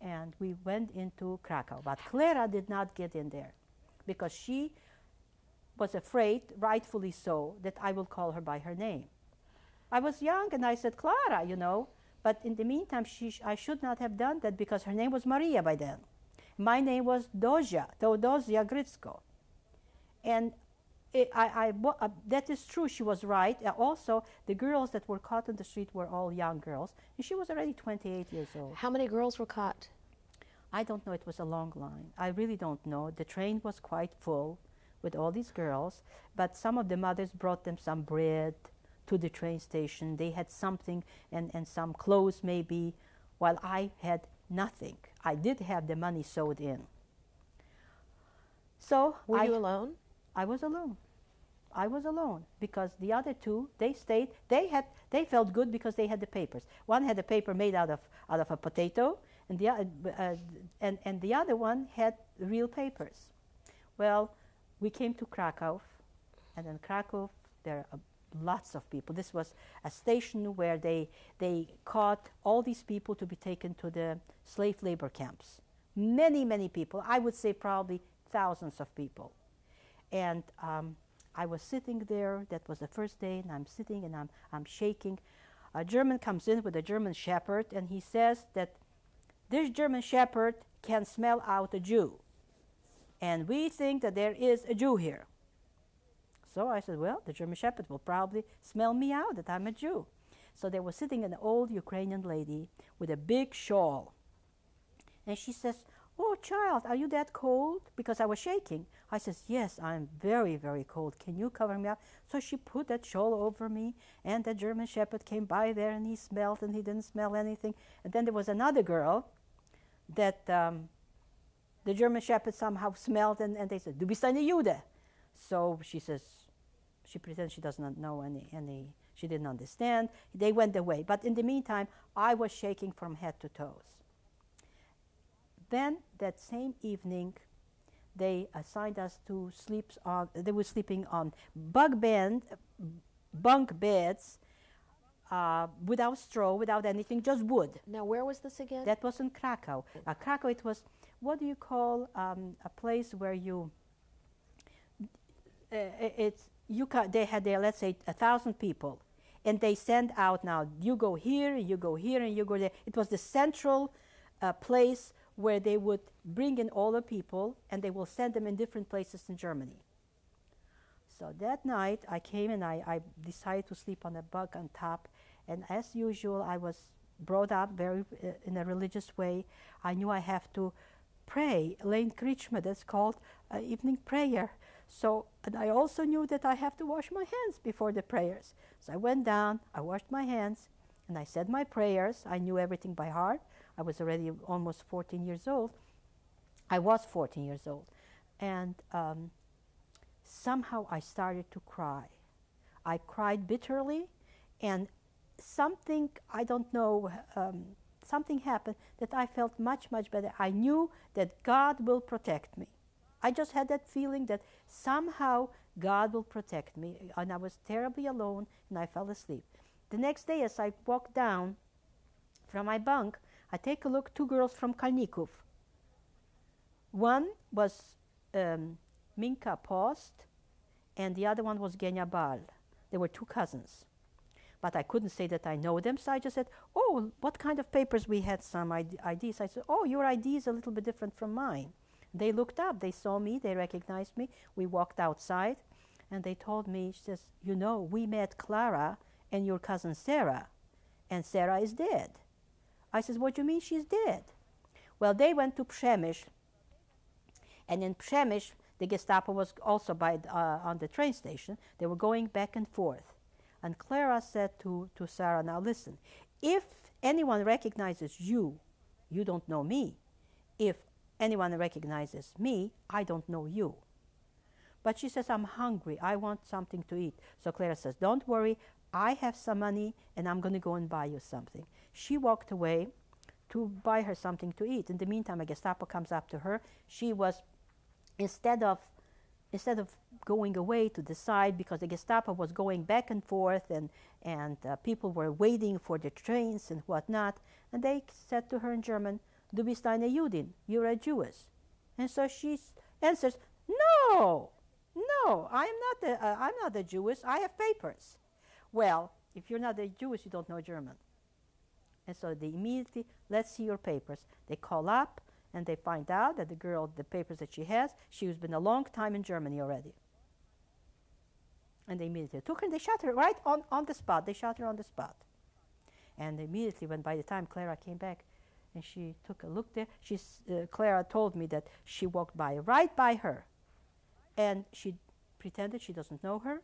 And we went into Krakow. But Clara did not get in there because she was afraid, rightfully so, that I will call her by her name. I was young and I said, Clara, you know. But in the meantime, I should not have done that because her name was Maria by then. My name was Teodosia Gritsko. And that is true, she was right. Also, the girls that were caught on the street were all young girls. And she was already 28 years old. How many girls were caught? I don't know, it was a long line. I really don't know. The train was quite full with all these girls, but some of the mothers brought them some bread to the train station. They had something and some clothes maybe, while I had nothing. I did have the money sewed in. So were you alone? I was alone. I was alone because the other two, they stayed. They felt good because they had the papers. One had a paper made out of a potato, and the other one had real papers. Well, we came to Krakow, and in Krakow there are lots of people. This was a station where they caught all these people to be taken to the slave labor camps. Many, many people. I would say probably thousands of people. And I was sitting there. That was the first day, and I'm sitting and I'm shaking. A German comes in with a German shepherd, and he says that this German shepherd can smell out a Jew. And we think that there is a Jew here. So I said, well, the German shepherd will probably smell me out that I'm a Jew. So there was sitting an old Ukrainian lady with a big shawl. And she says, oh, child, are you that cold? Because I was shaking. I says, yes, I'm very, very cold. Can you cover me up? So she put that shawl over me, and the German shepherd came by there, and he smelled, and he didn't smell anything. And then there was another girl that the German shepherd somehow smelled, and they said, du bist eine Jude. So she says, she pretends she does not know any, she didn't understand. They went away. But in the meantime, I was shaking from head to toes. Then that same evening, they assigned us to sleep on, they were sleeping on bunk beds, without straw, without anything, just wood. Now, where was this again? That was in Krakow. Krakow, it was, what do you call a place where you, they had there, let's say, 1,000 people. And they send out now, you go here, and you go here, and you go there. It was the central place where they would bring in all the people, and they will send them in different places in Germany. So that night, I came and I decided to sleep on a bunk on top. And as usual, I was brought up very in a religious way. I knew I have to pray, Lane Krishma, that's called evening prayer. So, and I also knew that I have to wash my hands before the prayers. So I went down, I washed my hands, and I said my prayers. I knew everything by heart. I was already almost 14 years old. I was 14 years old. And somehow I started to cry. I cried bitterly, and something, I don't know, something happened that I felt much, much better. I knew that God will protect me. I just had that feeling that somehow God will protect me. And I was terribly alone, and I fell asleep. The next day, as I walked down from my bunk, I take a look, 2 girls from Kalnikov. One was Minka Post, and the other one was Genya Bal. They were 2 cousins. But I couldn't say that I know them, so I just said, oh, what kind of papers? We had some IDs. I said, oh, your ID is a little bit different from mine. They looked up, they saw me, they recognized me. We walked outside, and they told me, she says, you know, we met Clara and your cousin Sarah, and Sarah is dead. I says, what do you mean she's dead? Well, they went to Przemysl, and in Przemysl, the Gestapo was also on the train station. They were going back and forth. And Clara said to Sarah, now listen, if anyone recognizes you, you don't know me. If anyone recognizes me, I don't know you. But she says, I'm hungry, I want something to eat. So Clara says, don't worry, I have some money, and I'm going to go and buy you something. She walked away to buy her something to eat. In the meantime, a Gestapo comes up to her. She was, instead of going away to the side, because the Gestapo was going back and forth, and people were waiting for the trains and whatnot, and they said to her in German, Du bist eine Judin, you're a Jewess. And so she answers, no, I'm not a Jewess, I have papers. Well, if you're not a Jewess, you don't know German. And so they immediately, let's see your papers. They call up, and they find out that the girl, the papers that she has, she has been a long time in Germany already. And they immediately took her, and they shot her right on the spot. They shot her on the spot. And immediately, when by the time Clara came back, and she took a look there, Clara told me that she walked right by her. And she pretended she doesn't know her.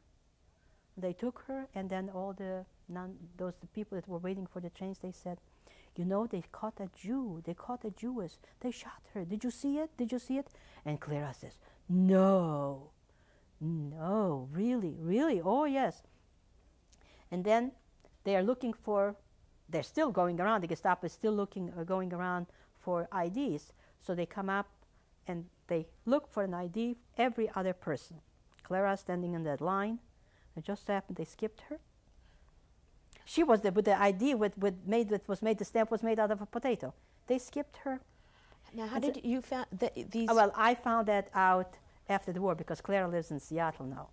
They took her, and then all the people that were waiting for the trains, they said, you know, they caught a Jew, they caught a Jewess, they shot her, did you see it, did you see it? And Clara says, no, really, oh yes. And then they are looking for, they're still going around, the Gestapo is still going around for IDs. So they come up and they look for an ID, every other person. Clara standing in that line, it just happened they skipped her. She was with the ID the stamp was made out of a potato. They skipped her. Now, how did you found these? Well, I found that out after the war because Clara lives in Seattle now.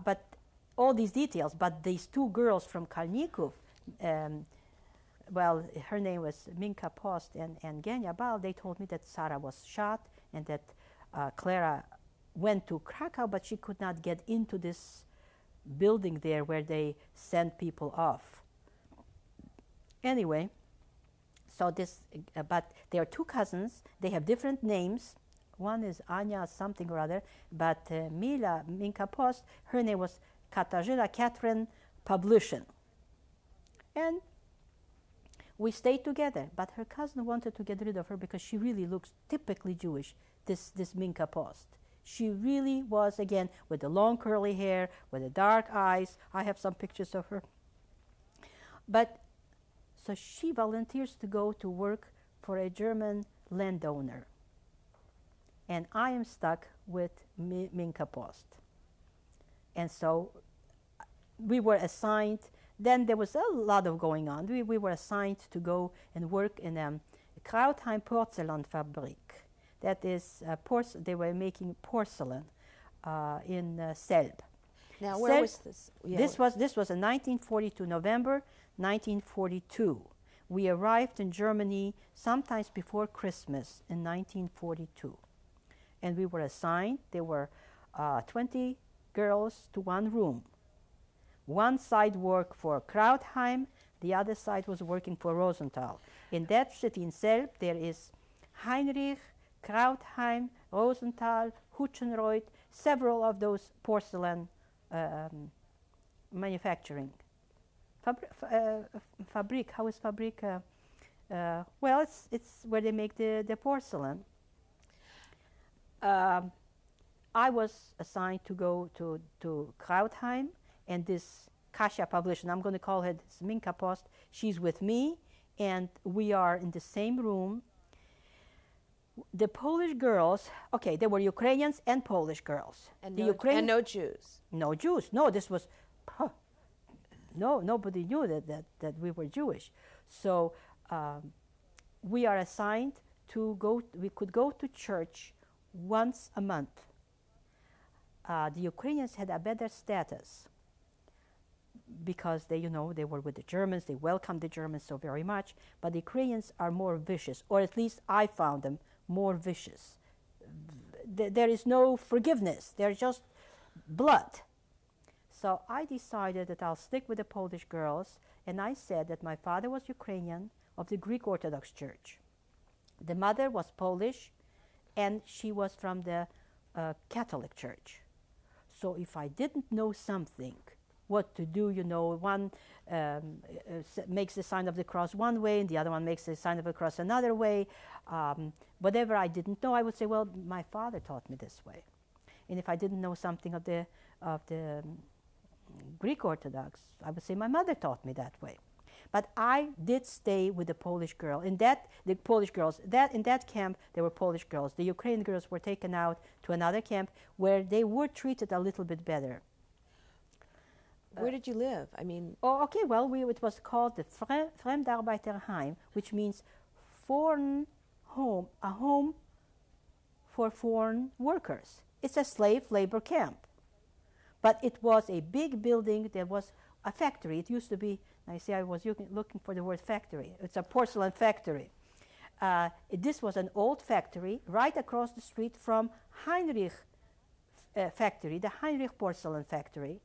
But all these details, but these 2 girls from Kalnikov, well, her name was Minka Post and Genya Bal, they told me that Sarah was shot and that Clara went to Krakow, but she could not get into this building there where they send people off. Anyway, so this, but they are 2 cousins. They have different names. One is Anya something or other, but Minka Post, her name was Katarzyna Catherine Pavlushin. And we stayed together, but her cousin wanted to get rid of her because she really looks typically Jewish, this Minka Post. She really was, again, with the long curly hair, with the dark eyes. I have some pictures of her. But, so she volunteers to go to work for a German landowner. and I am stuck with Minka Post. And so we were assigned, then there was a lot of going on. We were assigned to go and work in a Krautheim Porzellanfabrik. That is, they were making porcelain in Selb. Now, where was this? Yeah. This was in 1942, November 1942. We arrived in Germany sometimes before Christmas in 1942. And we were assigned, there were 20 girls to one room. One side worked for Krautheim, the other side was working for Rosenthal. In that city in Selb, there is Heinrich, Krautheim, Rosenthal, Hutchenreuth, several of those porcelain manufacturing. Fabrik, how is Fabrik? Well, it's where they make the porcelain. I was assigned to go to Krautheim, and this Kasia publisher, I'm going to call her Minka Post, she's with me, and we are in the same room. The Polish girls, okay, there were Ukrainians and Polish girls. And no Jews. No Jews. No, this was, no, nobody knew that we were Jewish. So we are assigned to go, we could go to church once a month. The Ukrainians had a better status because they, they were with the Germans, they welcomed the Germans so very much, but the Ukrainians are more vicious, or at least I found them more vicious. There is no forgiveness, they're just blood. So I decided that I'll stick with the Polish girls, and I said that my father was Ukrainian of the Greek Orthodox Church. The mother was Polish, and she was from the Catholic Church. So if I didn't know something, what to do, one makes the sign of the cross one way, and the other one makes the sign of the cross another way. Whatever I didn't know, I would say, well, my father taught me this way. And if I didn't know something of the Greek Orthodox, I would say my mother taught me that way. But I did stay with the Polish girl. In that camp, there were Polish girls. The Ukrainian girls were taken out to another camp where they were treated a little bit better. Where did you live? I mean... Oh, okay, well, it was called the Fremdarbeiterheim, which means foreign home, a home for foreign workers. It's a slave labor camp. But it was a big building. There was a factory. It used to be, I see I was looking for the word factory. It's a porcelain factory. This was an old factory right across the street from Heinrich factory, the Heinrich porcelain factory.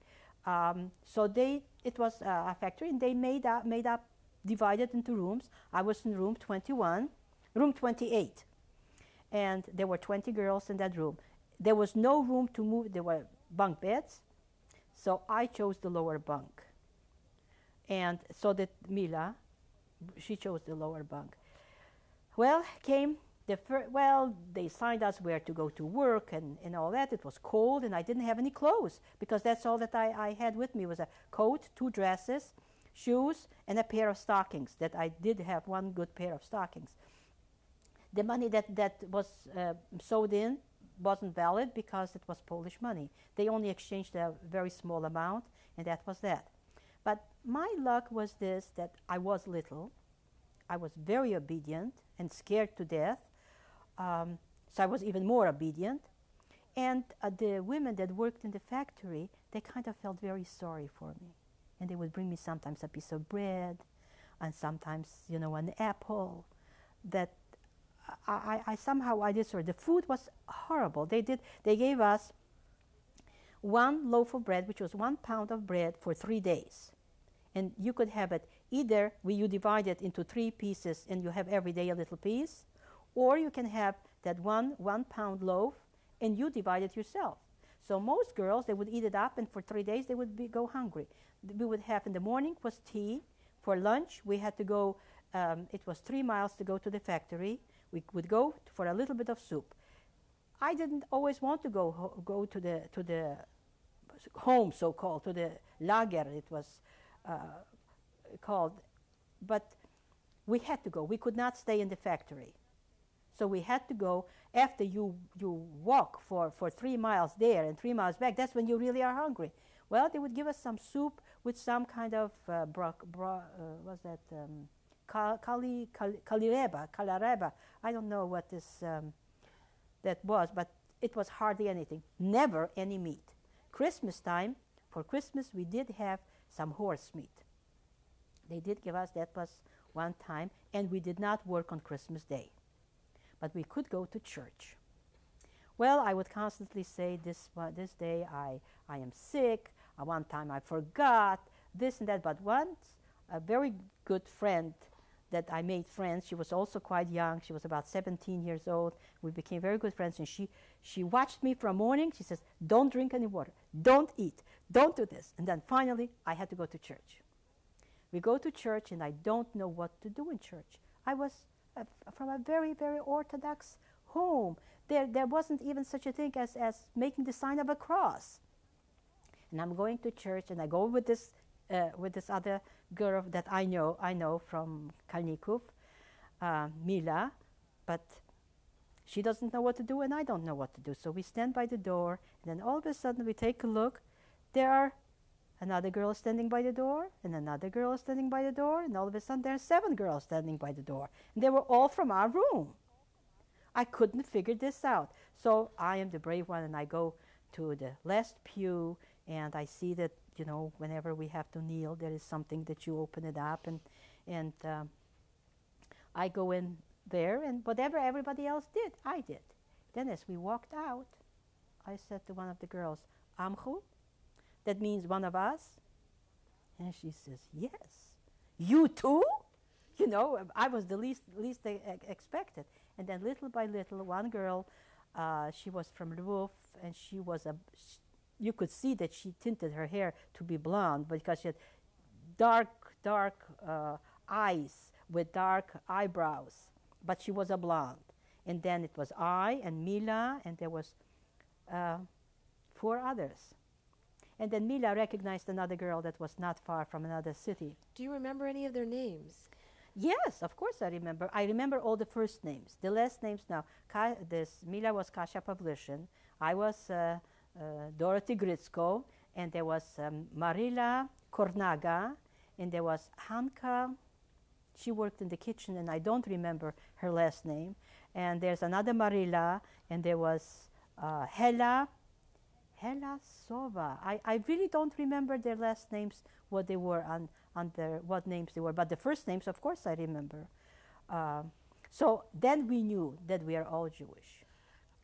So it was a factory, and they made up, divided into rooms. I was in room 28, and there were 20 girls in that room. There was no room to move. There were bunk beds, so I chose the lower bunk. And so that Mila, she chose the lower bunk. Well, they signed us where to go to work and all that. It was cold, and I didn't have any clothes because that's all that I had with me was a coat, 2 dresses, shoes, and a pair of stockings. That I did have one good pair of stockings. The money that was sewed in wasn't valid because it was Polish money. They only exchanged a very small amount, and that was that. But my luck was this, that I was little. I was very obedient and scared to death. So I was even more obedient. And the women that worked in the factory, they kind of felt very sorry for me. And they would bring me sometimes a piece of bread, and sometimes, an apple. That I somehow did sorry. The food was horrible. They gave us 1 loaf of bread, which was 1 pound of bread for 3 days. And you could have it either you divide it into 3 pieces and you have every day a little piece, or you can have that 1 pound loaf and you divide it yourself. So most girls, they would eat it up, and for 3 days they would go hungry. We would have in the morning was tea. For lunch, we had to go, it was 3 miles to go to the factory. We would go for a little bit of soup. I didn't always want to go to the home, so-called, to the lager, it was called, but we had to go. We could not stay in the factory. So we had to go after you walk for 3 miles there and 3 miles back. That's when you really are hungry. Well, they would give us some soup with some kind of what's that? Kalareba. I don't know what this that was, but it was hardly anything. Never any meat. Christmas time, for Christmas we did have some horse meat. They did give us, that was one time, and we did not work on Christmas Day. But we could go to church. Well, I would constantly say, this day I am sick. One time I forgot, this and that. But once, a very good friend that I made friends, she was also quite young. She was about 17 years old. We became very good friends. And she watched me from morning. She says, don't drink any water. Don't eat. Don't do this. And then finally, I had to go to church. We go to church, and I don't know what to do in church. I was from a very, very Orthodox home. There wasn't even such a thing as making the sign of a cross. And I'm going to church, and I go with this other girl that I know from Kalnikov, Mila, but she doesn't know what to do, and I don't know what to do. So we stand by the door, and then all of a sudden we take a look. There are another girl standing by the door, and another girl standing by the door, and all of a sudden there are 7 girls standing by the door. And they were all from our room. I couldn't figure this out. So I am the brave one, and I go to the last pew, and I see that, whenever we have to kneel, there is something that you open it up, and I go in there, and whatever everybody else did, I did. Then as we walked out, I said to one of the girls, Amchu? That means one of us? And she says, yes. You too? I was the least expected. And then little by little, one girl, she was from Lvov, and she was you could see that she tinted her hair to be blonde because she had dark eyes with dark eyebrows, but she was a blonde. And then it was I and Mila, and there was 4 others. And then Mila recognized another girl that was not far from another city. Do you remember any of their names? Yes, of course I remember. I remember all the first names. The last names now. Mila was Kasia Pavlishin. I was Dorothy Gritsko. And there was Marila Kornaga. And there was Hanka. She worked in the kitchen, and I don't remember her last name. And there's another Marila. And there was Hela Sova. I really don't remember their last names, what they were what names they were. But the first names, of course, I remember. So then we knew that we are all Jewish.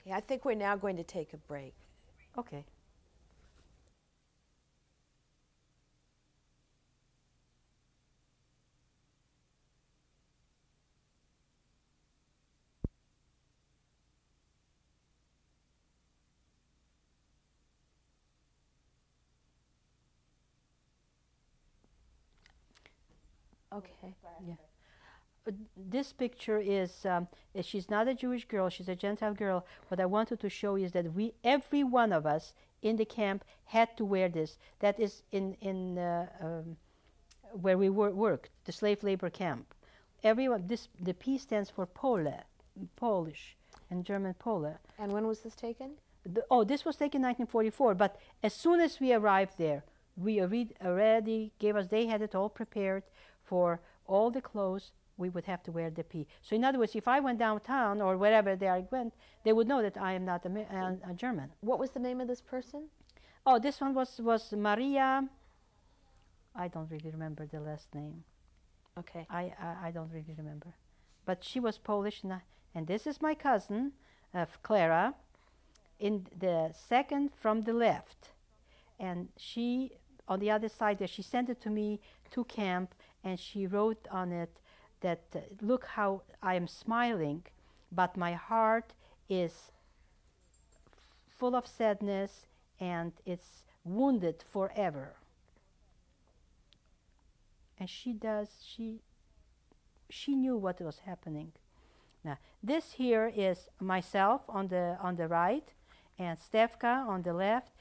Okay, I think we're now going to take a break. Okay. Okay. Yeah. This picture is, she's not a Jewish girl, she's a Gentile girl. What I wanted to show is that every one of us in the camp had to wear this. That is in where we worked, the slave labor camp. Everyone, the P stands for Polish, and German Pole. And when was this taken? This was taken in 1944, but as soon as we arrived there, we already gave us, they had it all prepared for all the clothes. We would have to wear the P. So in other words, if I went downtown or wherever I went, they would know that I am not a German. What was the name of this person? Oh, this one was Maria. I don't really remember the last name. Okay. I don't really remember. But she was Polish, and this is my cousin, Clara, in the second from the left. And she, on the other side there, she sent it to me to camp, and she wrote on it that, look how I am smiling, but my heart is full of sadness, and it's wounded forever. And she knew what was happening. Now, this here is myself on the right, and Stefka on the left.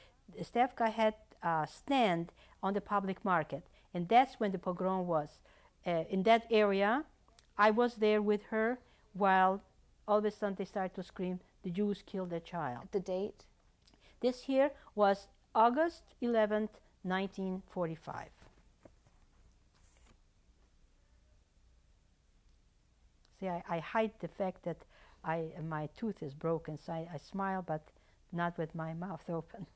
Stefka had a stand on the public market, and that's when the pogrom was. In that area, I was there with her while all of a sudden they started to scream, the Jews killed their child. The date? This here was August 11th, 1945. See, I hide the fact that my tooth is broken, so I smile, but not with my mouth open.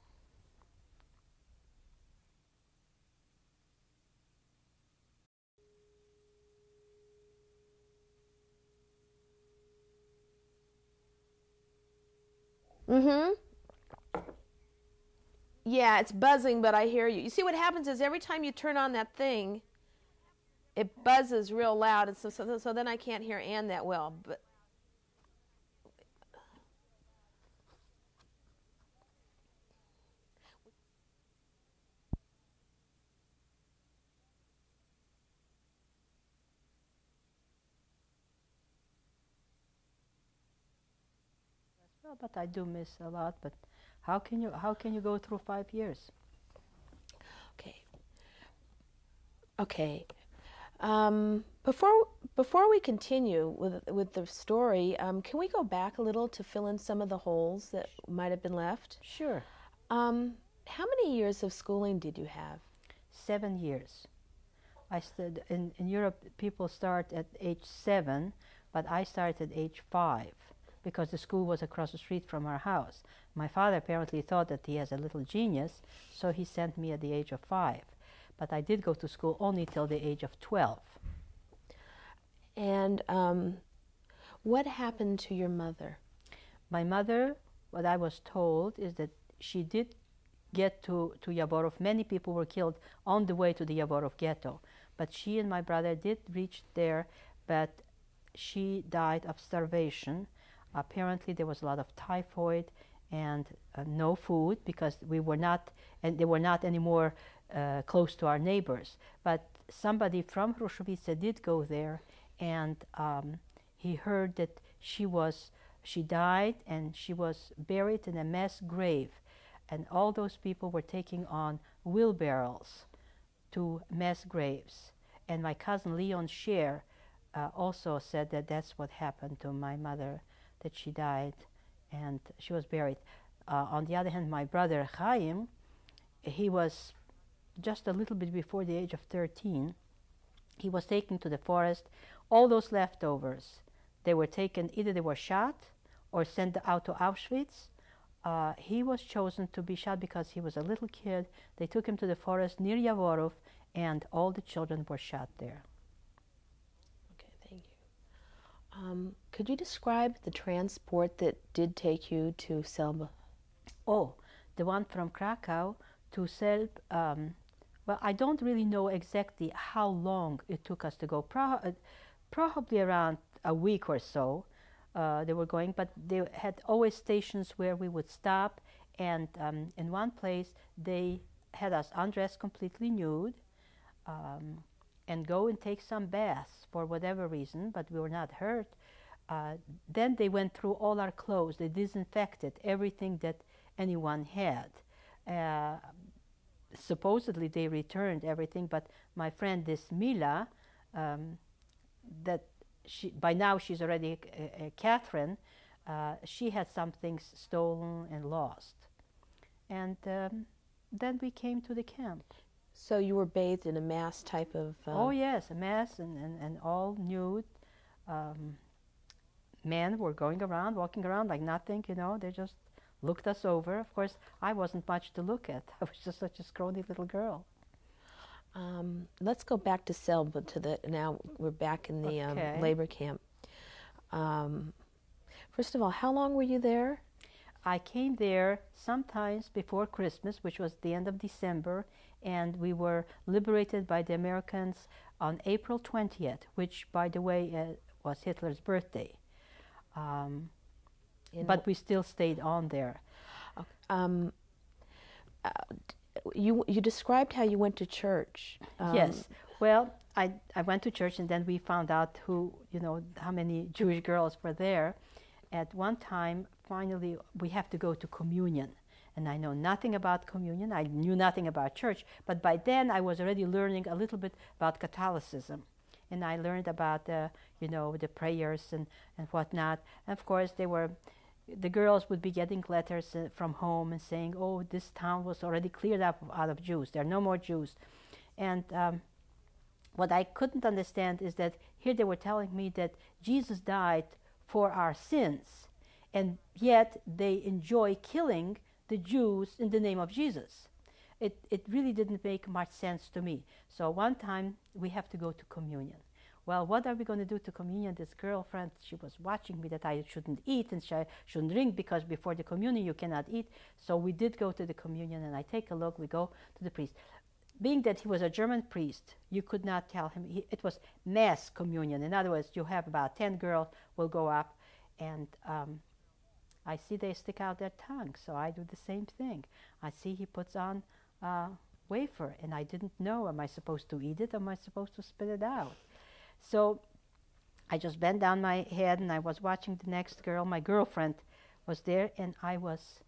Mm-hmm. Yeah, it's buzzing, but I hear you. You see what happens is every time you turn on that thing, it buzzes real loud, and so then I can't hear Ann that well. But Well, but I do miss a lot. But how can you go through 5 years? okay, okay. Before we continue with the story, can we go back a little to fill in some of the holes that might have been left? Sure. How many years of schooling did you have? 7 years. I stood in Europe. People start at age 7, but I started at age 5 because the school was across the street from our house. My father apparently thought that he has a little genius, so he sent me at the age of 5. But I did go to school only till the age of 12. And what happened to your mother? My mother, what I was told is that she did get to Yavorov. Many people were killed on the way to the Yavorov ghetto. But she and my brother did reach there, but she died of starvation. Apparently there was a lot of typhoid and no food because we were not, and they were not anymore close to our neighbors. But somebody from Hrušovice did go there, and he heard that she died and she was buried in a mass grave. And all those people were taking on wheelbarrows to mass graves. And my cousin Leon Scher also said that that's what happened to my mother, that she died and she was buried. On the other hand, my brother Chaim, he was just a little bit before the age of 13. He was taken to the forest. All those leftovers, they were taken, either they were shot or sent out to Auschwitz. He was chosen to be shot because he was a little kid. They took him to the forest near Yavorov, and all the children were shot there. Okay, thank you. Could you describe the transport that did take you to Selma? Oh, the one from Krakow to Selb. Well, I don't really know exactly how long it took us to go. Probably around a week or so. They were going, but they had always stations where we would stop, and in one place they had us undressed completely nude and go and take some baths for whatever reason, but we were not hurt. Then they went through all our clothes. They disinfected everything that anyone had. Supposedly they returned everything, but my friend, this Mila, that by now she's already Catherine, she had some things stolen and lost. And then we came to the camp. So you were bathed in a mass type of... Oh yes, a mass and all nude. Men were going around, walking around like nothing, you know, they just looked us over. Of course, I wasn't much to look at. I was just such a scrawny little girl. Let's go back to Selma, now we're back in the Okay. labor camp. First of all, how long were you there? I came there sometimes before Christmas, which was the end of December, and we were liberated by the Americans on April 20th, which, by the way, was Hitler's birthday. But we still stayed on there. You described how you went to church. Yes. Well, I went to church, and then we found out how many Jewish girls were there. At one time, finally, we have to go to communion. And I know nothing about communion. I knew nothing about church. But by then, I was already learning a little bit about Catholicism. and I learned about the, the prayers and whatnot. And of course, the girls would be getting letters from home and saying, oh, this town was already cleared up out of Jews. There are no more Jews. And what I couldn't understand is that here they were telling me that Jesus died for our sins, and yet they enjoy killing the Jews in the name of Jesus. It really didn't make much sense to me. So one time we have to go to communion. Well, what are we going to do to communion? This girlfriend, she was watching me that I shouldn't eat and shouldn't drink, because before the communion you cannot eat. So we did go to the communion, and I take a look. We go to the priest. Being that he was a German priest, you could not tell him. It was mass communion. In other words, you have about 10 girls will go up, and I see they stick out their tongue, so I do the same thing. I see he puts on wafer, and I didn't know, am I supposed to eat it, or am I supposed to spit it out? So I just bent down my head, and I was watching the next girl. My girlfriend was there, and I was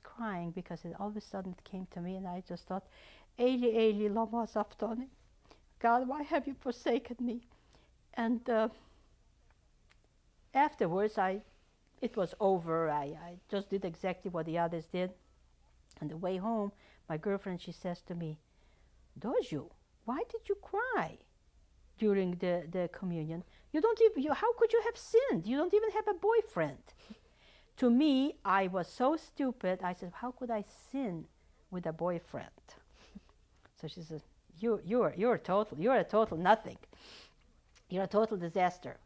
crying, because all of a sudden it came to me, and I just thought, Eli, Eli, lama sabachthani. God, why have you forsaken me? And afterwards, it was over. I just did exactly what the others did. On the way home, my girlfriend, she says to me, Doju, why did you cry during the communion? You don't even, how could you have sinned? You don't even have a boyfriend. To me, I was so stupid. I said, how could I sin with a boyfriend? So she says, you're a total nothing. You're a total disaster.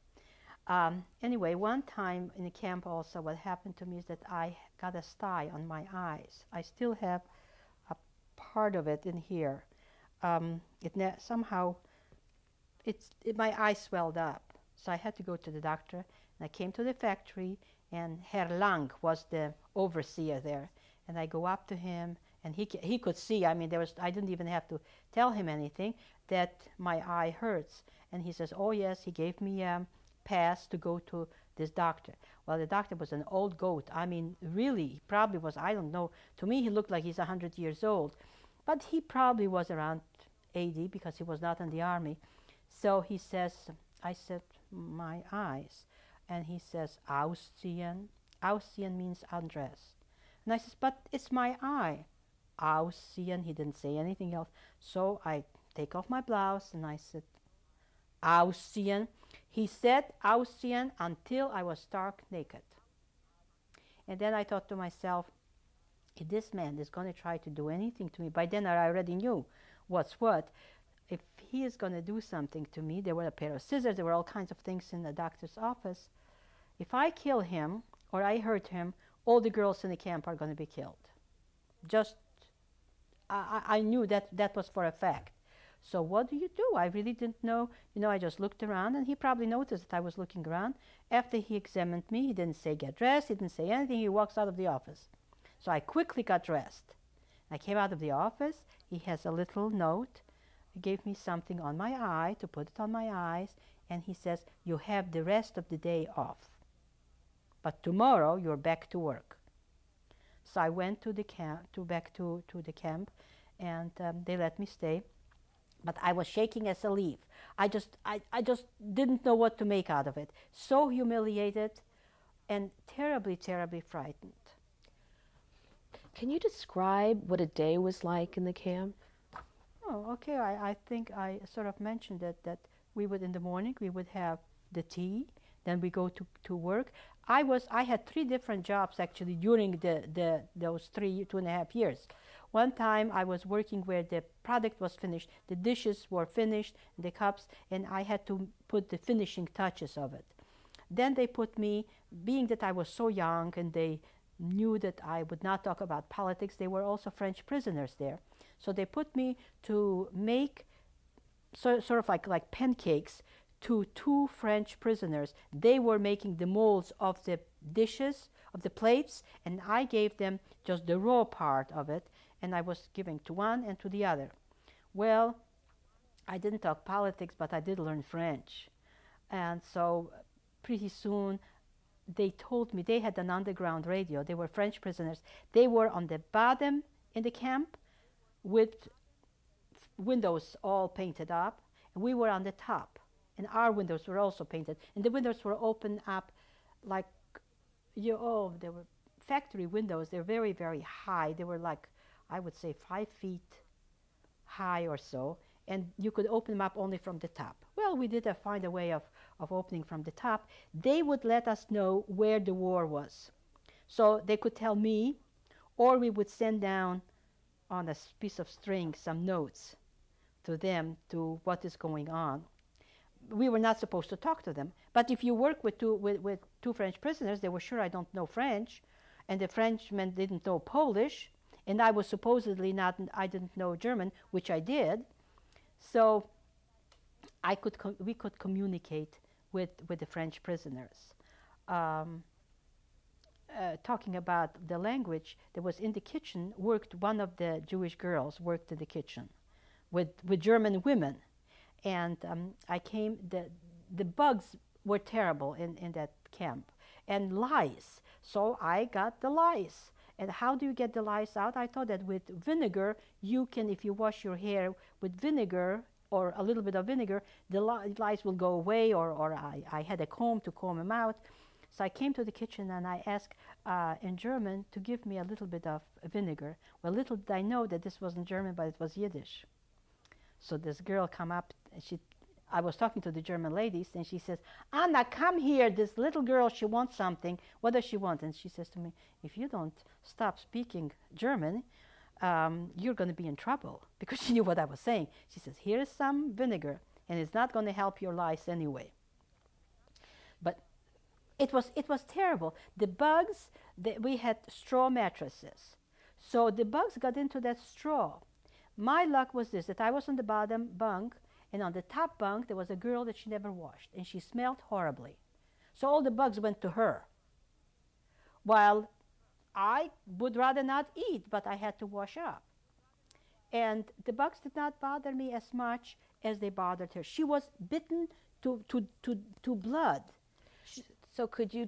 Anyway, one time in the camp also, what happened to me is that I got a sty on my eyes. I still have a part of it in here. Somehow, my eye swelled up. So I had to go to the doctor, and I came to the factory, and Herr Lang was the overseer there. And I go up to him, and he could see. I mean, I didn't even have to tell him anything, that my eye hurts. And he says, oh yes, he gave me a pass to go to this doctor. Well, the doctor was an old goat. I mean, really, he probably was, I don't know. To me, he looked like he's 100 years old. But he probably was around 80, because he was not in the army. So he says, I said, my eyes. And he says, Aussehen. Aussehen means undress. And I says, but it's my eye. Aussehen. He didn't say anything else. So I take off my blouse, and I said, Aussehen. He said Aussehen until I was stark naked. And then I thought to myself, if this man is going to try to do anything to me, by then I already knew what's what. If he is going to do something to me, there were a pair of scissors, there were all kinds of things in the doctor's office. If I kill him or I hurt him, all the girls in the camp are going to be killed. I knew that was for a fact. So what do? I really didn't know. I just looked around, and he probably noticed that I was looking around. After he examined me, he didn't say get dressed, he didn't say anything, he walks out of the office. So I quickly got dressed. I came out of the office, he has a little note. He gave me something on my eye, to put it on my eyes, and he says, you have the rest of the day off. But tomorrow you're back to work. So I went to the camp, back to the camp, and they let me stay. But I was shaking as a leaf. I just didn't know what to make out of it. So humiliated and terribly, terribly frightened. Can you describe what a day was like in the camp? Oh, okay. I think I sort of mentioned that we would, in the morning, we would have the tea, then we go to work. I had 3 different jobs actually during those 2.5 years. One time I was working where the product was finished, the dishes were finished, the cups, and I had to put the finishing touches of it. Then they put me, being that I was so young and they knew that I would not talk about politics, they were also French prisoners there. So they put me to make sort of like pancakes to 2 French prisoners. They were making the molds of the dishes, of the plates, and I gave them just the raw part of it, and I was giving to one and to the other. Well, I didn't talk politics, but I did learn French. And so pretty soon they told me, they had an underground radio. They were French prisoners. They were on the bottom in the camp with windows all painted up, and we were on the top, and our windows were also painted, and the windows were open up like, they were factory windows. They're very, very high. They were like, I would say 5 feet high or so, and you could open them up only from the top. Well, we did find a way of opening from the top. They would let us know where the war was. So they could tell me, or we would send down on a piece of string some notes to them to what is going on. We were not supposed to talk to them. But if you work with two French prisoners, they were sure I don't know French, and the Frenchmen didn't know Polish, and I was supposedly I didn't know German, which I did. So we could communicate with the French prisoners. Talking about the language, there was in the kitchen, one of the Jewish girls worked in the kitchen with German women. And the bugs were terrible in that camp, and lice. So I got the lice. And how do you get the lice out? I thought that with vinegar, you can, if you wash your hair with vinegar or a little bit of vinegar, the lice will go away, or I had a comb to comb them out. So I came to the kitchen and I asked in German to give me a little bit of vinegar. Well, little did I know that this wasn't German, but it was Yiddish. So this girl come up, and I was talking to the German ladies, and she says, "Anna, come here, this little girl, she wants something. What does she want?" And she says to me, "If you don't stop speaking German, you're going to be in trouble," because she knew what I was saying. She says, "Here's some vinegar, and it's not going to help your lice anyway." But it was terrible. The bugs, we had straw mattresses. So the bugs got into that straw. My luck was this, that I was on the bottom bunk, and on the top bunk there was a girl that she never washed, and she smelled horribly. So all the bugs went to her. While I would rather not eat, but I had to wash up. And the bugs did not bother me as much as they bothered her. She was bitten to blood. So could you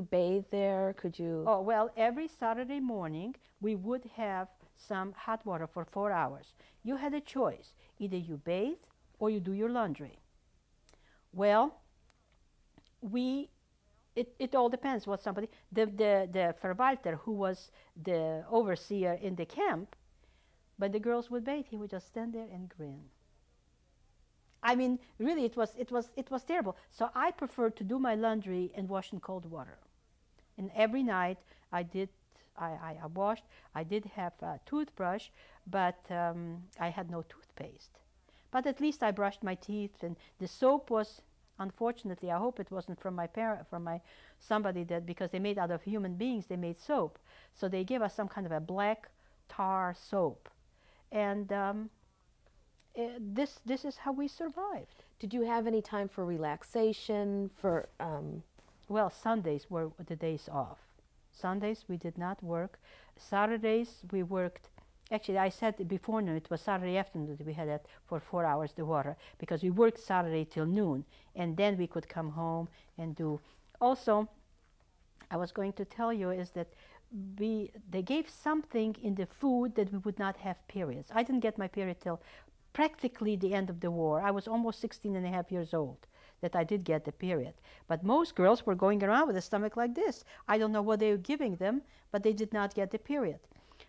bathe there? Could you? Oh, well, every Saturday morning we would have some hot water for 4 hours. You had a choice. Either you bathe or you do your laundry. Well, it all depends what somebody, the Verwalter, who was the overseer in the camp, when the girls would bathe, he would just stand there and grin. I mean, really, it was terrible. So I preferred to do my laundry and wash in cold water. And every night I washed. I did have a toothbrush, but I had no toothpaste. But at least I brushed my teeth, and the soap was, unfortunately, I hope it wasn't from somebody that, because they made out of human beings, they made soap. So they gave us some kind of a black tar soap. And this is how we survived. Did you have any time for relaxation? Well, Sundays were the days off. Sundays we did not work. Saturdays we worked. Actually, I said before noon, it was Saturday afternoon that we had it for 4 hours, the water, because we worked Saturday till noon, and then we could come home and do. Also, I was going to tell you is that they gave something in the food that we would not have periods. I didn't get my period till practically the end of the war. I was almost 16 and a half years old that I did get the period. But most girls were going around with a stomach like this. I don't know what they were giving them, but they did not get the period.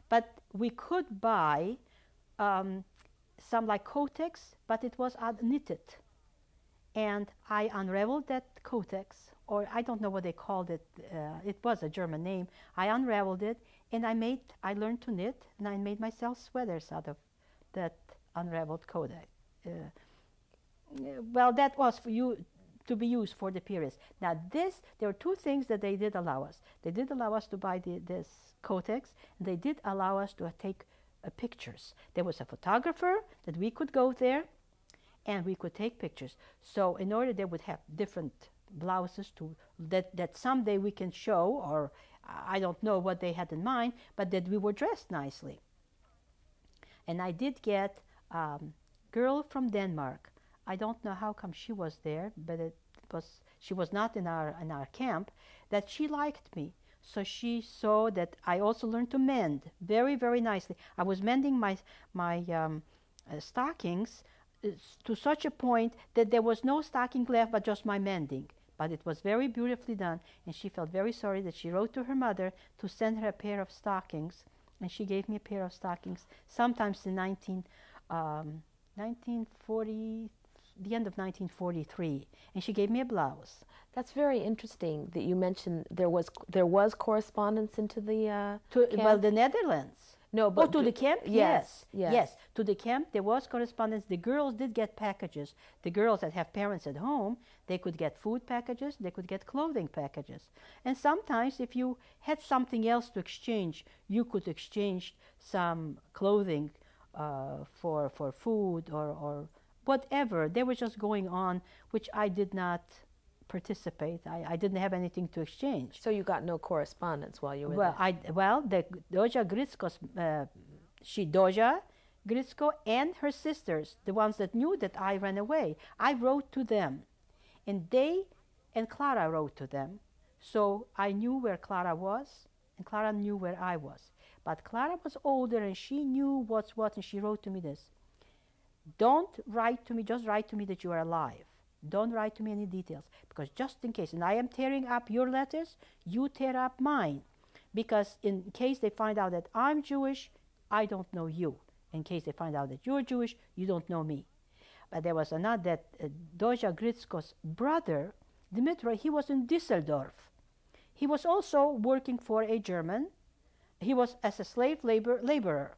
But we could buy some like Kotex, but it was knitted. And I unraveled that Kotex, or I don't know what they called it. It was a German name. I unraveled it, and I learned to knit, and I made myself sweaters out of that unraveled Kotex. Well, that was for you to be used for the periods. Now there were two things that they did allow us. They did allow us to buy this Kotex, and they did allow us to take pictures. There was a photographer that we could go there, and we could take pictures. So in order they would have different blouses that someday we can show, or I don't know what they had in mind, but that we were dressed nicely. And I did get a girl from Denmark. I don't know how come she was there, but she was not in our camp, that she liked me. So she saw that I also learned to mend very, very nicely. I was mending my stockings to such a point that there was no stocking left but just my mending. But it was very beautifully done, and she felt very sorry that she wrote to her mother to send her a pair of stockings, and she gave me a pair of stockings sometimes in 1940, the end of 1943, and she gave me a blouse. That's very interesting that you mentioned there was correspondence into the camp? Well, the Netherlands. No, but to the camp? Yes. Yes. To the camp, there was correspondence. The girls did get packages. The girls that have parents at home, they could get food packages, they could get clothing packages. And sometimes if you had something else to exchange, you could exchange some clothing for food or whatever. They were just going on, which I did not participate. I didn't have anything to exchange. So you got no correspondence while you were there? The Doja Gricko's, Doja Gricko and her sisters, the ones that knew that I ran away, I wrote to them. And they and Clara wrote to them. So I knew where Clara was, and Clara knew where I was. But Clara was older, and she knew what's what, and she wrote to me this. Don't write to me, just write to me that you are alive. Don't write to me any details, because just in case, and I am tearing up your letters, you tear up mine. Because in case they find out that I'm Jewish, I don't know you. In case they find out that you're Jewish, you don't know me. But there was another, that Doja Gricko's brother, Dmitry, he was in Düsseldorf. He was also working for a German. He was as a slave laborer.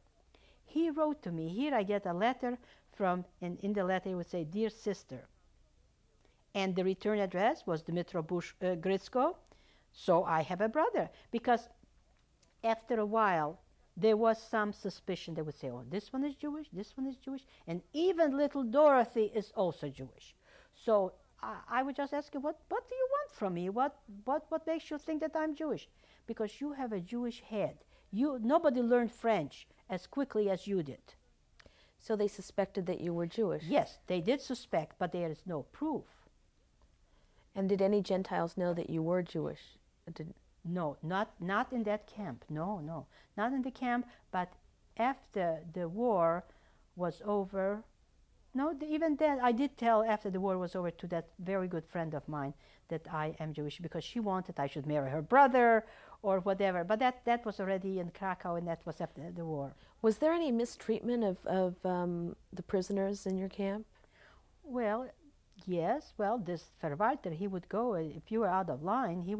He wrote to me, here I get a letter from, and in the letter he would say, dear sister. And the return address was Dmitry Gricko. So I have a brother. Because after a while, there was some suspicion. They would say, oh, this one is Jewish, this one is Jewish. And even little Dorothy is also Jewish. So I would just ask you, what do you want from me? What makes you think that I'm Jewish? Because you have a Jewish head. Nobody learned French as quickly as you did. So they suspected that you were Jewish? Yes, they did suspect, but there is no proof. And did any Gentiles know that you were Jewish? No, not in that camp. No, not in the camp. But after the war was over, even then I did tell after the war was over to that very good friend of mine that I am Jewish, because she wanted I should marry her brother or whatever. But that was already in Krakow, and that was after the war. Was there any mistreatment of the prisoners in your camp? Well, yes. Well, this Verwalter, he would go, if you were out of line, he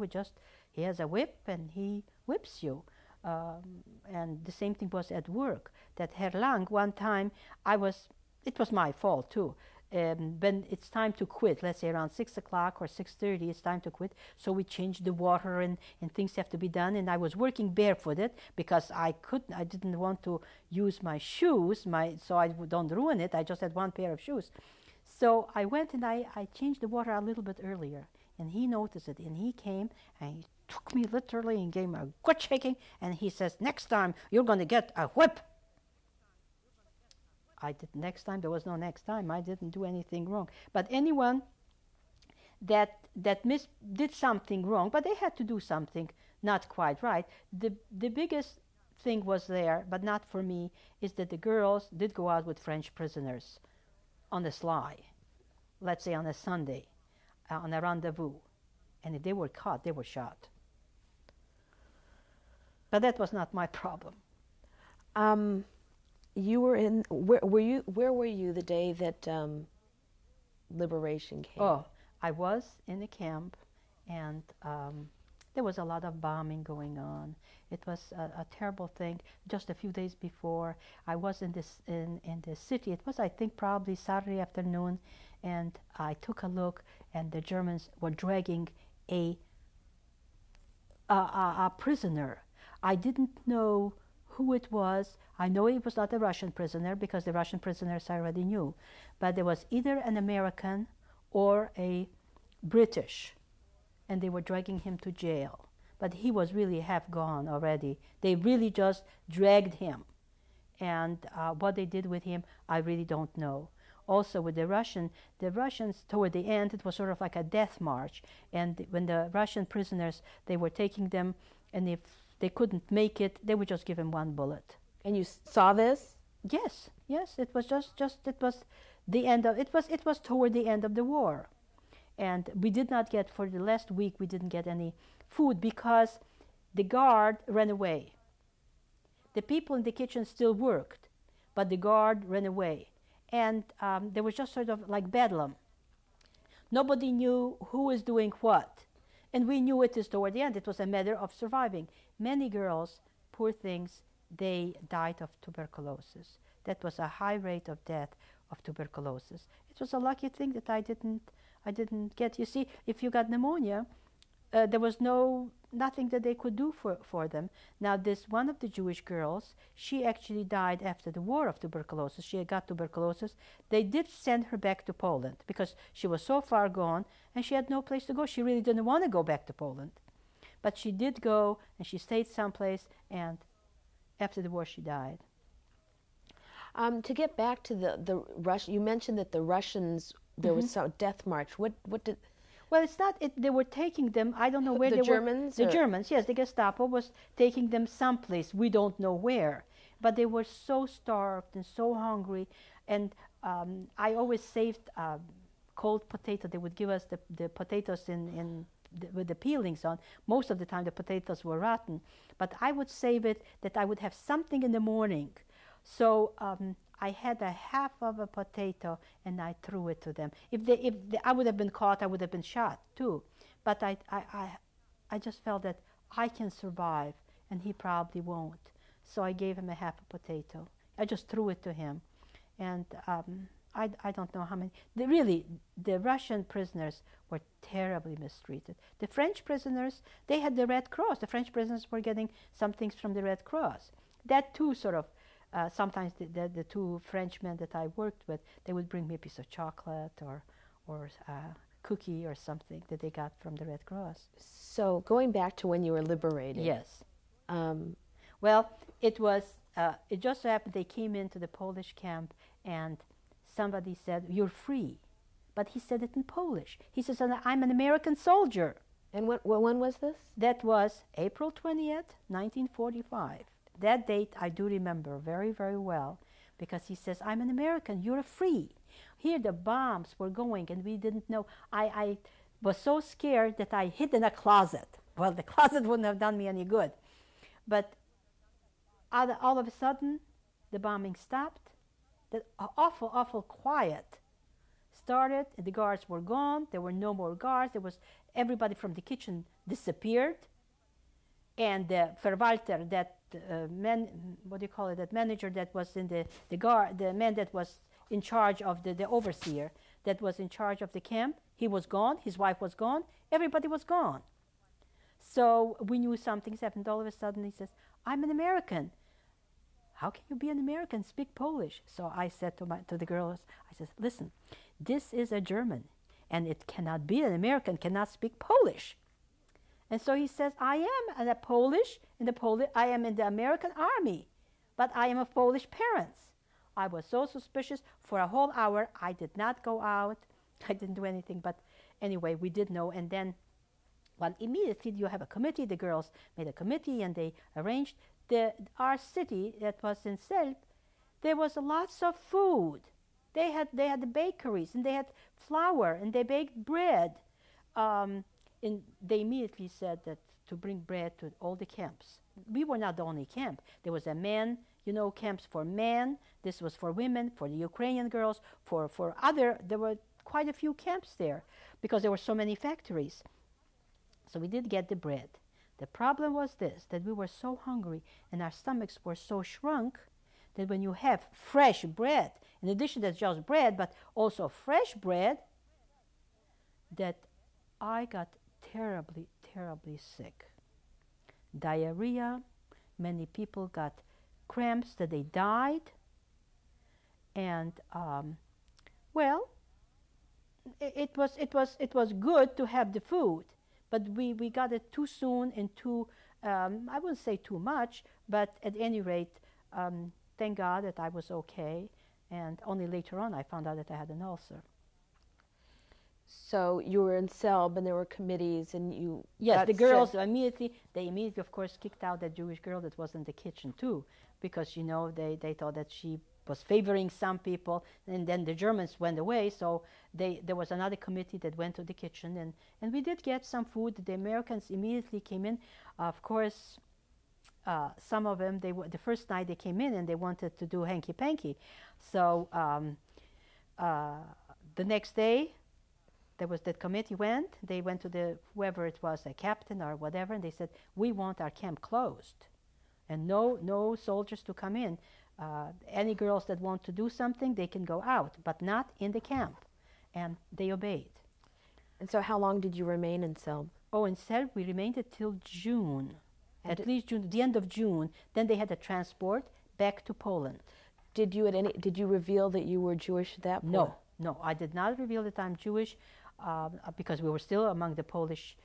has a whip and he whips you. And the same thing was at work. That Herr Lang, one time, it was my fault too. When it's time to quit, let's say around 6 o'clock or 6:30, it's time to quit. So we changed the water and things have to be done. And I was working barefooted because I didn't want to use my shoes, so I don't ruin it. I just had one pair of shoes. So I went and I changed the water a little bit earlier. And he noticed it, and he came and he took me literally and gave me a good shaking, and he says, next time you're going to get a whip. Next time, there was no next time. I didn't do anything wrong. But anyone that did something wrong, but they had to do something not quite right, the biggest thing was there, but not for me, is that the girls did go out with French prisoners on the sly, let's say on a Sunday, on a rendezvous. And if they were caught, they were shot. But that was not my problem. You were in, where were you the day that liberation came? Oh, I was in a camp, and there was a lot of bombing going on. It was a terrible thing. Just a few days before, I was in the city. It was, I think, probably Saturday afternoon, and I took a look, and the Germans were dragging a prisoner. I didn't know who it was. I know it was not a Russian prisoner, because the Russian prisoners I already knew. But there was either an American or a British, and they were dragging him to jail. But he was really half gone already. They really just dragged him. And what they did with him, I really don't know. Also with the Russians, toward the end, it was sort of like a death march. And when the Russian prisoners, they were taking them, and if they couldn't make it, they would just give him one bullet. And you saw this? Yes. Yes, it was it was the end of it was toward the end of the war. And we did not get, for the last week, we didn't get any food because the guard ran away. The people in the kitchen still worked, but the guard ran away. And there was just sort of like bedlam. Nobody knew who was doing what. And we knew it is toward the end. It was a matter of surviving. Many girls, poor things, they died of tuberculosis. That was a high rate of death of tuberculosis. It was a lucky thing that I didn't get. You see, if you got pneumonia, there was nothing that they could do for them. Now, this one of the Jewish girls, she actually died after the war of tuberculosis. She had got tuberculosis. They did send her back to Poland because she was so far gone and she had no place to go. She really didn't want to go back to Poland. But she did go and she stayed someplace, and after the war she died. To get back to the Russian, you mentioned that the Russians, there was some death march. What did... Well, it's not. They were taking them. I don't know where the they Germans. The Germans, yes, the Gestapo was taking them someplace. We don't know where, but they were so starved and so hungry. And I always saved cold potato. They would give us the potatoes with the peelings on. Most of the time, the potatoes were rotten, but I would save it that I would have something in the morning. So I had a half of a potato and I threw it to them. If I would have been caught, I would have been shot too. But I just felt that I can survive and he probably won't. So I gave him a half a potato. I just threw it to him. And I don't know how many. The Russian prisoners were terribly mistreated. The French prisoners, they had the Red Cross. The French prisoners were getting some things from the Red Cross. That too sort of, sometimes the two Frenchmen that I worked with, they would bring me a piece of chocolate or cookie or something that they got from the Red Cross. So going back to when you were liberated. Yes. Well, it just so happened they came into the Polish camp and somebody said, "You're free." But he said it in Polish. He says, "I'm an American soldier." And when was this? That was April 20th, 1945. That date I do remember very, very well because he says, "I'm an American, you're free." Here the bombs were going and we didn't know. I was so scared that I hid in a closet. Well, the closet wouldn't have done me any good. But all of a sudden, the bombing stopped. The awful, awful quiet started. The guards were gone. There were no more guards. Everybody from the kitchen disappeared. And the Verwalter, that that manager that was in the man that was in charge of the overseer, that was in charge of the camp, he was gone, his wife was gone, everybody was gone. So we knew something's happened. All of a sudden he says, "I'm an American." "How can you be an American? Speak Polish." So I said to the girls, I said, "Listen, this is a German, and it cannot be an American, cannot speak Polish." And so he says, "I am a Polish, I am in the American army, but I am of Polish parents." I was so suspicious. For a whole hour, I did not go out. I didn't do anything, but anyway, we did know. And then, well, immediately you have a committee. The girls made a committee, and they arranged. Our city that was in Selb, there was lots of food. They had the bakeries, and they had flour, and they baked bread. And they immediately said that to bring bread to all the camps. We were not the only camp. There was a men, camps for men. This was for women, for the Ukrainian girls, there were quite a few camps there because there were so many factories. So we did get the bread. The problem was this, that we were so hungry and our stomachs were so shrunk that when you have fresh bread, in addition to just bread, but also fresh bread, that I got terribly, terribly sick. Diarrhea, many people got cramps that they died. And well, it was good to have the food, but we got it too soon and I wouldn't say too much, but at any rate, thank God that I was okay, and only later on I found out that I had an ulcer. So you were in Selb, and there were committees, and you Yes, the girls they immediately, of course, kicked out that Jewish girl that was in the kitchen too, because they thought that she was favoring some people, and then the Germans went away, so there was another committee that went to the kitchen, and we did get some food. The Americans immediately came in. Of course, some of them, the first night they came in and they wanted to do hanky-panky. So the next day, there was that committee they went to whoever it was, a captain or whatever, and they said, we want our camp closed. And no soldiers to come in. Any girls that want to do something, they can go out, but not in the camp. And they obeyed. And so how long did you remain in Selb? Oh, in Selb, we remained until June. At least June, the end of June. Then they had a transport back to Poland. Did you reveal that you were Jewish at that point? No, I did not reveal that I'm Jewish because we were still among the Polish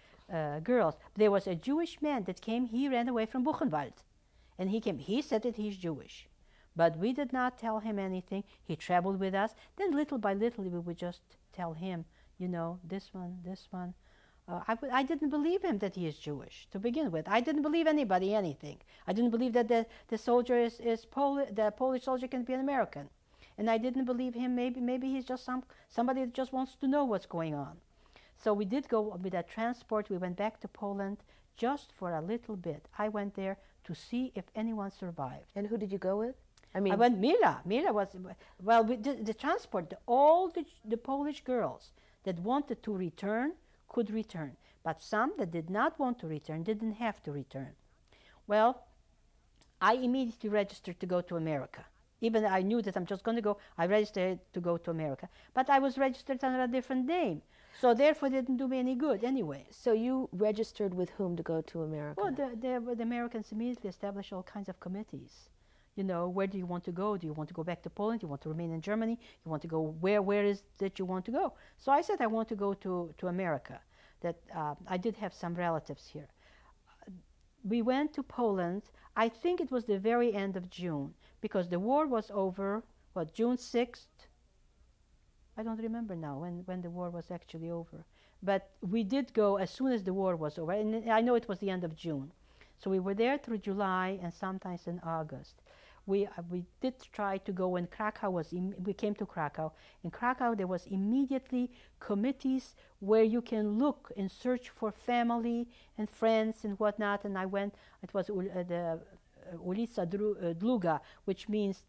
girls. There was a Jewish man that came. He ran away from Buchenwald. And he came. He said that he's Jewish. But we did not tell him anything. He traveled with us. Then little by little, we would just tell him, you know, this one. I didn't believe him that he is Jewish to begin with. I didn't believe anybody anything. I didn't believe that the soldier the Polish soldier can be an American. And I didn't believe him. Maybe he's just somebody that just wants to know what's going on. So we did go with that transport. We went back to Poland just for a little bit. I went there to see if anyone survived. And who did you go with? I went Mila. Mila was, well, the transport, all the Polish girls that wanted to return could return. But some that did not want to return didn't have to return. Well, I immediately registered to go to America. Even I knew that I'm just going to go, I registered to go to America. But I was registered under a different name. So therefore it didn't do me any good anyway. So you registered with whom to go to America? Well, the Americans immediately established all kinds of committees. You know, where do you want to go? Do you want to go back to Poland? Do you want to remain in Germany? You want to go where is that you want to go? So I said I want to go to America. That I did have some relatives here. We went to Poland. I think it was the very end of June because the war was over, June 6th? I don't remember now when the war was actually over. But we did go as soon as the war was over. And I know it was the end of June. So we were there through July and sometimes in August. We did try to go when Krakow we came to Krakow. In Krakow, there was immediately committees where you can look and search for family and friends and whatnot. And I went, it was the Ulica Dluga, which means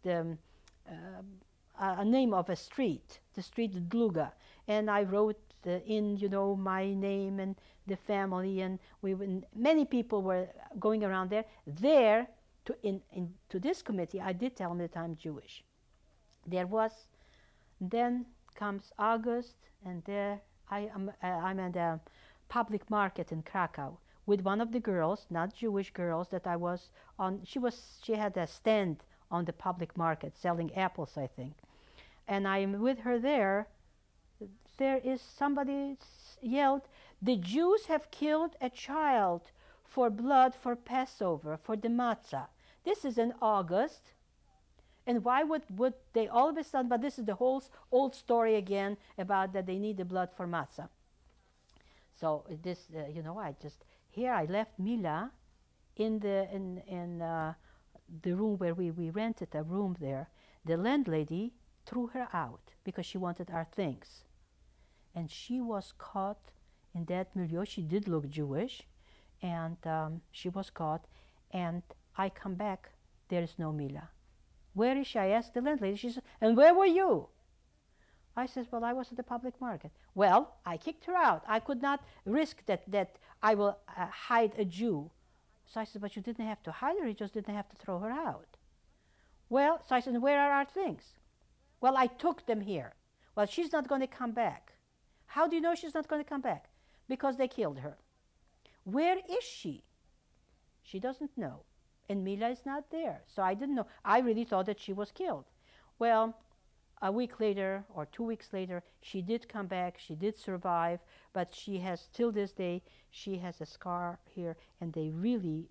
a name of a street, the street Dluga. And I wrote in, you know, my name and the family, and many people were going around there. To this committee, I did tell them that I'm Jewish. Then comes August, and there I'm at a public market in Krakow with one of the girls, not Jewish girls, that I was on. She had a stand on the public market selling apples, I think. And I'm with her there. There is somebody yelled, "The Jews have killed a child for blood for Passover, for the matzah." This is in August. And why would they all of a sudden, but this is the whole old story again about that they need the blood for matzah. So this, you know, I left Mila in the room where we rented a room there. The landlady threw her out because she wanted our things. And she was caught in that milieu. She did look Jewish, and she was caught. And I come back, there is no Mila. Where is she? I asked the landlady. She said, "And where were you?" I said, "Well, I was at the public market." Well, I kicked her out. I could not risk that I will hide a Jew. So I said, "But you didn't have to hide her, you just didn't have to throw her out." Well, so I said, "Where are our things?" "Well, I took them here." "Well, she's not going to come back." "How do you know she's not going to come back?" "Because they killed her." "Where is she?" She doesn't know. And Mila is not there. So I didn't know. I really thought that she was killed. Well, a week later or 2 weeks later, she did come back. She did survive. But she has, till this day, she has a scar here. And they really,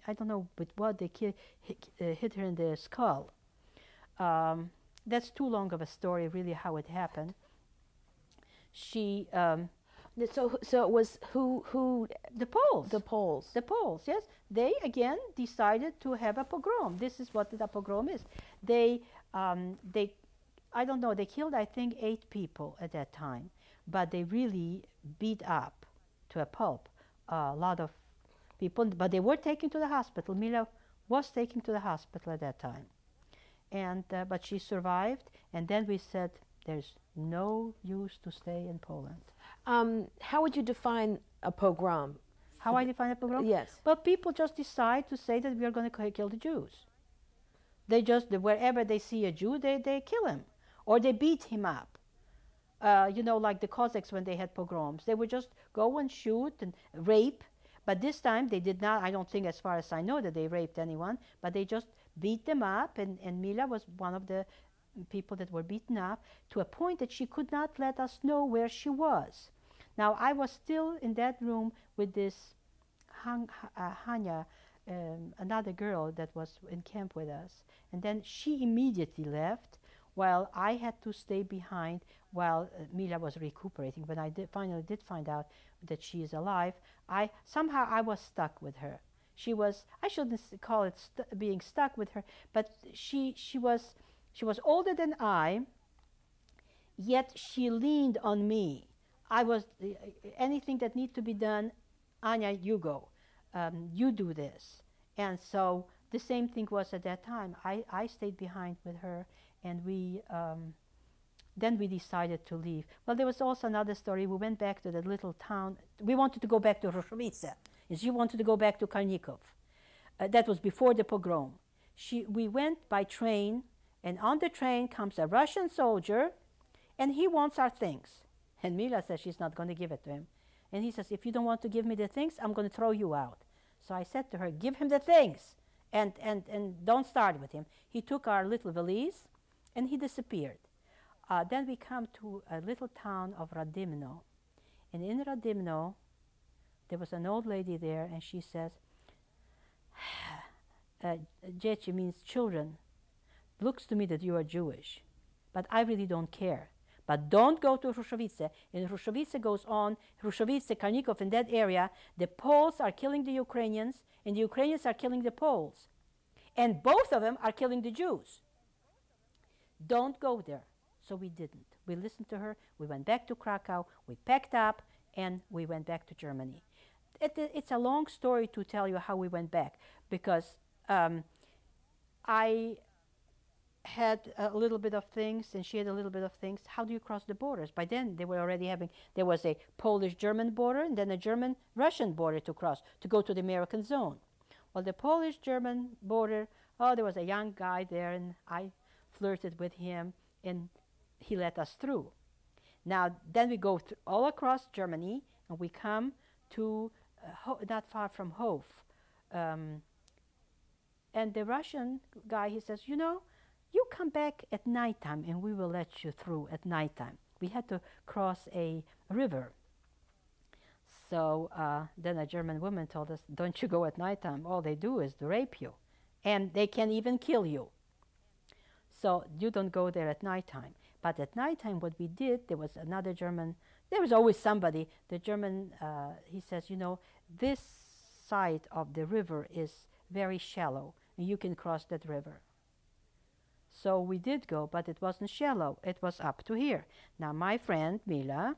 I don't know with what, they hit her in the skull. That's too long of a story, really, how it happened. She... So it was who? The Poles. The Poles. The Poles, yes. They, again, decided to have a pogrom. This is what the pogrom is. They, I don't know, they killed, I think, 8 people at that time, but they really beat up to a pulp a lot of people, but they were taken to the hospital. Mila was taken to the hospital at that time. And, but she survived, and then we said, there's no use to stay in Poland. How would you define a pogrom? How I define a pogrom? Yes. But people just decide to say that we are going to kill the Jews. They just, wherever they see a Jew, they kill him. Or they beat him up. You know, like the Cossacks when they had pogroms. They would just go and shoot and rape. But this time they did not, I don't think as far as I know that they raped anyone, but they just beat them up. And Mila was one of the people that were beaten up to a point that she could not let us know where she was. Now, I was still in that room with this Hanya, another girl that was in camp with us. And then she immediately left, while I had to stay behind while Mila was recuperating. When I finally did find out that she is alive, somehow I was stuck with her. She was, I shouldn't call it being stuck with her, but she was older than I, yet she leaned on me. I was, anything that needed to be done, Anya, you go. You do this. And so the same thing was at that time. I stayed behind with her, and then we decided to leave. Well, there was also another story. We went back to the little town. We wanted to go back to Rushovice, and she wanted to go back to Karnikov. That was before the pogrom. We went by train, and on the train comes a Russian soldier, and he wants our things. And Mila says she's not going to give it to him. And he says, if you don't want to give me the things, I'm going to throw you out. So I said to her, give him the things, and don't start with him. He took our little valise, and he disappeared. Then we come to a little town of Radimno. And in Radimno, there was an old lady there, and she says, Dzieci means children. Looks to me that you are Jewish, but I really don't care. But don't go to Rushovice. And Rushovice goes on, Rushovice, Karnikov, in that area, the Poles are killing the Ukrainians, and the Ukrainians are killing the Poles. And both of them are killing the Jews. Don't go there. So we didn't. We listened to her. We went back to Krakow. We packed up, and we went back to Germany. It's a long story to tell you how we went back, because I had a little bit of things, and she had a little bit of things. How do you cross the borders? By then, they were already having, there was a Polish-German border, and then a German-Russian border to cross, to go to the American zone. Well, the Polish-German border, there was a young guy there, and I flirted with him, and he let us through. Now, then we go all across Germany, and we come to not far from Hof. And the Russian guy, he says, you know, you come back at nighttime, and we will let you through at nighttime. We had to cross a river. So then a German woman told us, don't you go at nighttime. All they do is to rape you, and they can even kill you. So you don't go there at nighttime. But at nighttime, what we did, there was another German, there was always somebody, the German, he says, you know, this side of the river is very shallow, and you can cross that river. So we did go, but it wasn't shallow. It was up to here. Now, my friend, Mila,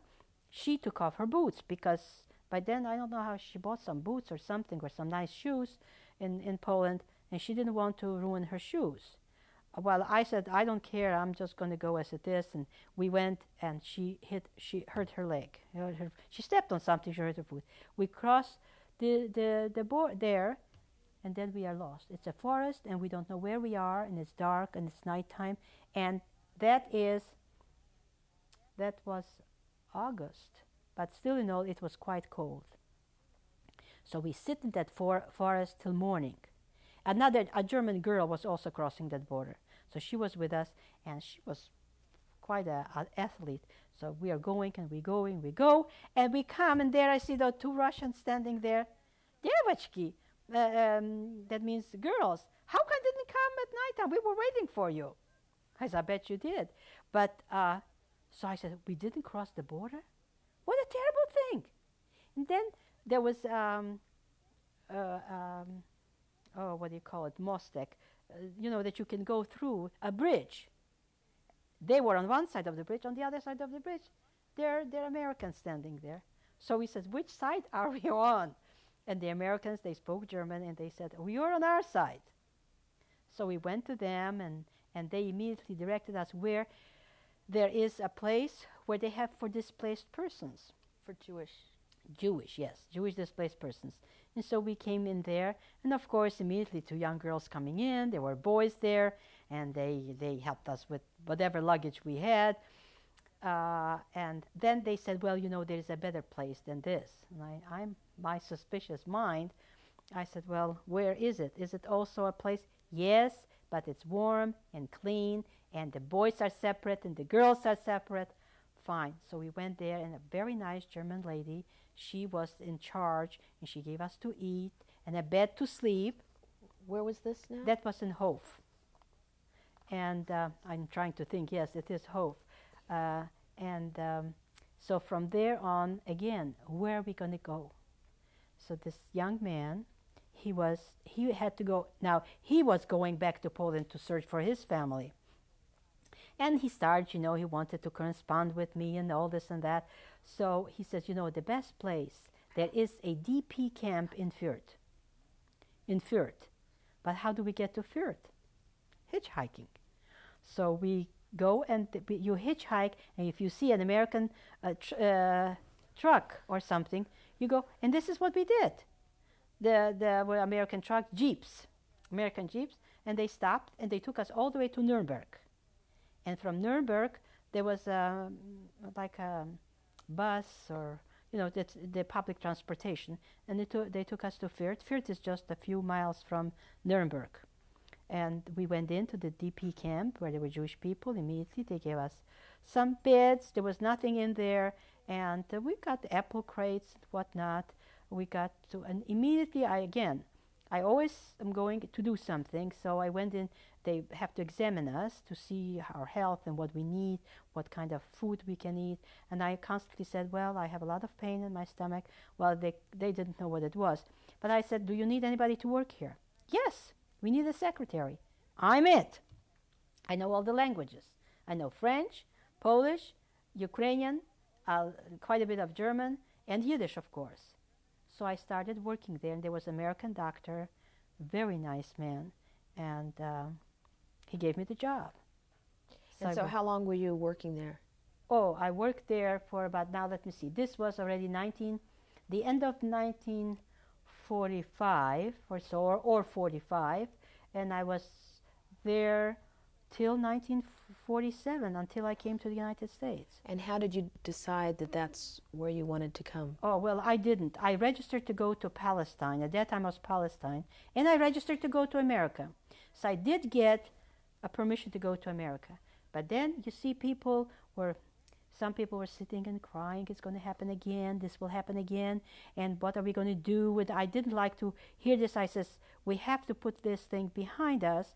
she took off her boots, because by then, I don't know how she bought some boots or something, or some nice shoes in Poland, and she didn't want to ruin her shoes. Well, I said, I don't care, I'm just going to go as it is. And we went, and she hurt her leg. She stepped on something, she hurt her foot. We crossed the board there, and then we are lost. It's a forest, and we don't know where we are, and it's dark, and it's nighttime. And that was August. But still, you know, it was quite cold. So we sit in that forest till morning. A German girl was also crossing that border. So she was with us, and she was quite an athlete. So we are going, and we go, and we go, and we come, and there I see the 2 Russians standing there. Девочки, that means girls. How come you didn't come at nighttime? We were waiting for you. I said, I bet you did. But, so I said, we didn't cross the border? What a terrible thing. And then there was, what do you call it, Mostek, that you can go through a bridge. They were on one side of the bridge. On the other side of the bridge, they're Americans standing there. So we said, which side are we on? And the Americans, they spoke German, and they said, oh, you're on our side. So we went to them, and they immediately directed us where there is a place where they have for displaced persons. For Jewish, yes, Jewish displaced persons. And so we came in there, and of course, immediately 2 young girls coming in. There were boys there, and they helped us with whatever luggage we had. And then they said, well, there's a better place than this. And my suspicious mind, I said, well, where is it? Is it also a place? Yes, but it's warm and clean, and the boys are separate and the girls are separate. Fine. So we went there, and a very nice German lady, she was in charge, and she gave us to eat and a bed to sleep. Where was this now? That was in Hof. And I'm trying to think, yes, it is Hof. So from there on, again, where are we going to go? So this young man, he had to go. Now, he was going back to Poland to search for his family. And he started, he wanted to correspond with me and all this and that. So he says, the best place, there is a DP camp in Fürth. But how do we get to Fürth? Hitchhiking. So we go, and you hitchhike, and if you see an American truck or something, you go, and this is what we did. The American truck, American Jeeps, and they stopped, and they took us all the way to Nuremberg. And from Nuremberg, there was like a bus, or the public transportation, and they took us to Fürth. Fürth is just a few miles from Nuremberg. And we went into the DP camp where there were Jewish people. Immediately, they gave us some beds. There was nothing in there, and we got apple crates and whatnot. We got to, and immediately, I always am going to do something. So I went in. They have to examine us to see our health and what we need, what kind of food we can eat. And I constantly said, well, I have a lot of pain in my stomach. Well, they didn't know what it was. But I said, do you need anybody to work here? Yes, we need a secretary. I'm it. I know all the languages. I know French, Polish, Ukrainian, quite a bit of German, and Yiddish, of course. So I started working there, and there was an American doctor, very nice man, and he gave me the job. So how long were you working there? Oh, I worked there for about, now let me see, this was already the end of 1945 or so, or 45, and I was there till 1947, until I came to the United States. And how did you decide that that's where you wanted to come? Oh, well, I didn't. I registered to go to Palestine. At that time, it was Palestine. And I registered to go to America. So I did get a permission to go to America. But then, you see, some people were sitting and crying, it's going to happen again, this will happen again, and what are we going to do? I didn't like to hear this. I says, we have to put this thing behind us.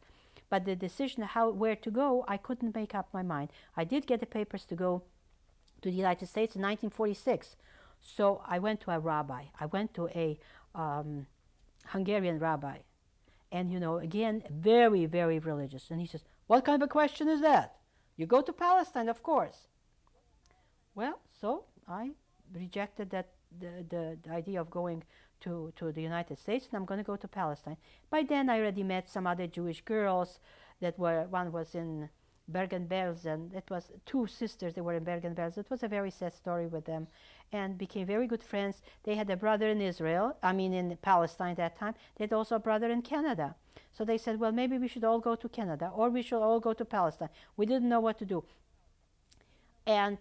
But the decision where to go, I couldn't make up my mind. I did get the papers to go to the United States in 1946. So I went to a rabbi. I went to a Hungarian rabbi. And, again, very, very religious. And he says, what kind of a question is that? You go to Palestine, of course. Well, so I rejected the idea of going to the United States, and I'm going to go to Palestine. By then, I already met some other Jewish girls one was in Bergen-Belsen. It was 2 sisters that were in Bergen-Belsen. It was a very sad story with them, and became very good friends. They had a brother in in Palestine at that time. They had also a brother in Canada. So they said, well, maybe we should all go to Canada, or we should all go to Palestine. We didn't know what to do. And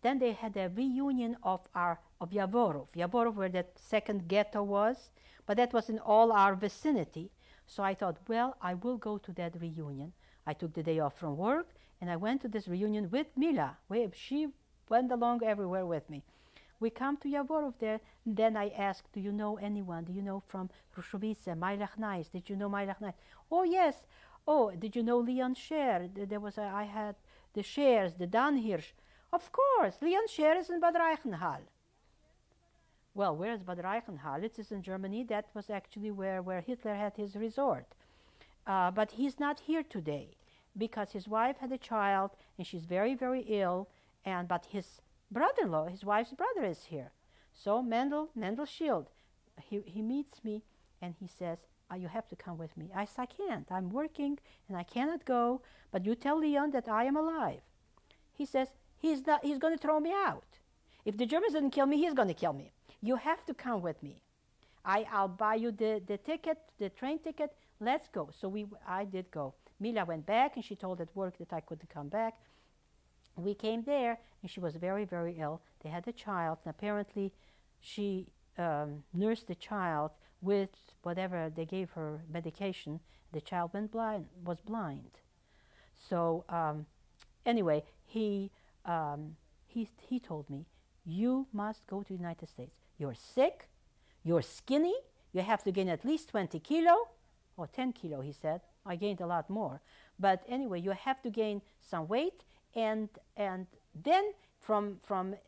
then they had a reunion of Yavorov, where that second ghetto was, but that was in all our vicinity. So I thought, well, I will go to that reunion. I took the day off from work, and I went to this reunion with Mila. She went along everywhere with me. We come to Yavorov there, and then I asked, do you know anyone? Do you know from Rushovice, Mailach Nais? Did you know Mailach Nais? Oh, yes. Oh, did you know Leon Scher? I had the Schers, the Dan Hirsch. Of course, Leon Scher is in Bad Reichenhall. Well, where is Bad Reichenhall? It is in Germany. That was actually where Hitler had his resort. but he's not here today because his wife had a child and she's very, very ill. But his brother-in-law, his wife's brother, is here. So Mendel Shield, he meets me and he says, you have to come with me. I said, I can't. I'm working and I cannot go. But you tell Leon that I am alive. He says, he's going to throw me out. If the Germans didn't kill me, he's going to kill me. You have to come with me. I'll buy you the ticket, the train ticket. Let's go. So I did go. Mila went back and she told at work that I couldn't come back. We came there and she was very, very ill. They had a child and apparently she nursed the child with whatever they gave her medication. The child was blind. So anyway, he told me, you must go to the United States. You're sick, you're skinny, you have to gain at least 20 kilo, or 10 kilo, he said. I gained a lot more. But anyway, you have to gain some weight, and then from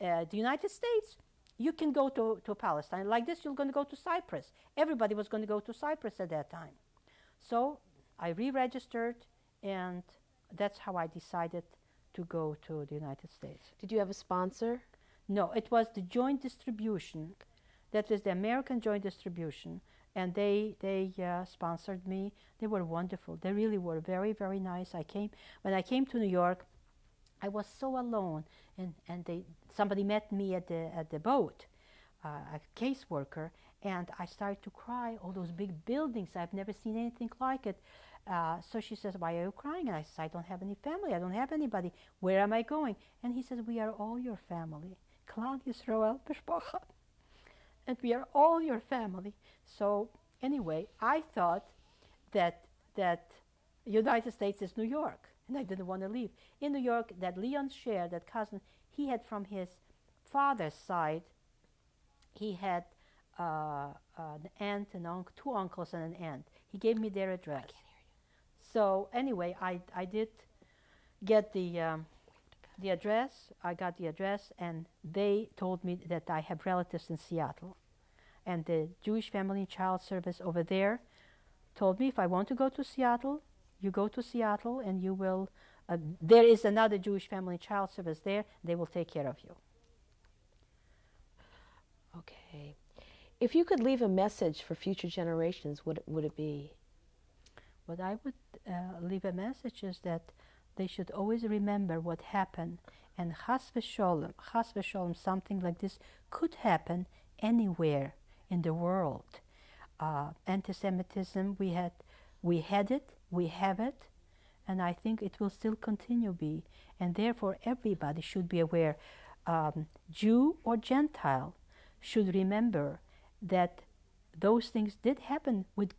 the United States, you can go to Palestine. Like this, you're going to go to Cyprus. Everybody was going to go to Cyprus at that time. So I re-registered, and that's how I decided to go to the United States. Did you have a sponsor? No, it was the joint distribution. That was the American joint distribution, and they sponsored me. They were wonderful. They really were very, very nice. When I came to New York, I was so alone, and somebody met me at the boat, a caseworker, and I started to cry. All those big buildings, I've never seen anything like it. So she says, why are you crying? And I said, I don't have any family. I don't have anybody. Where am I going? And he says, we are all your family. Claudius Roel Bespocha. And we are all your family. So anyway, I thought that United States is New York, and I didn't want to leave. In New York, that Leon Scher, that cousin, he had from his father's side, he had an aunt and two uncles and an aunt. He gave me their address. I can't hear you. So anyway, I did get the address. I got the address, and they told me that I have relatives in Seattle. And the Jewish Family and Child Service over there told me if I want to go to Seattle, you go to Seattle and you will, there is another Jewish Family and Child Service there. They will take care of you. Okay. If you could leave a message for future generations, what would it be? What I would leave a message is that they should always remember what happened, and chas v'sholom, something like this could happen anywhere in the world. Anti-Semitism, we have it, and I think it will still continue be, and therefore everybody should be aware. Jew or Gentile should remember that those things did happen with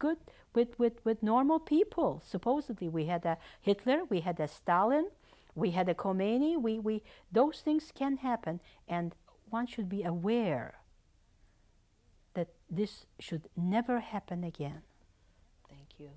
normal people. Supposedly, we had a Hitler, we had a Stalin, we had a Khomeini. Those things can happen, and one should be aware that this should never happen again. Thank you.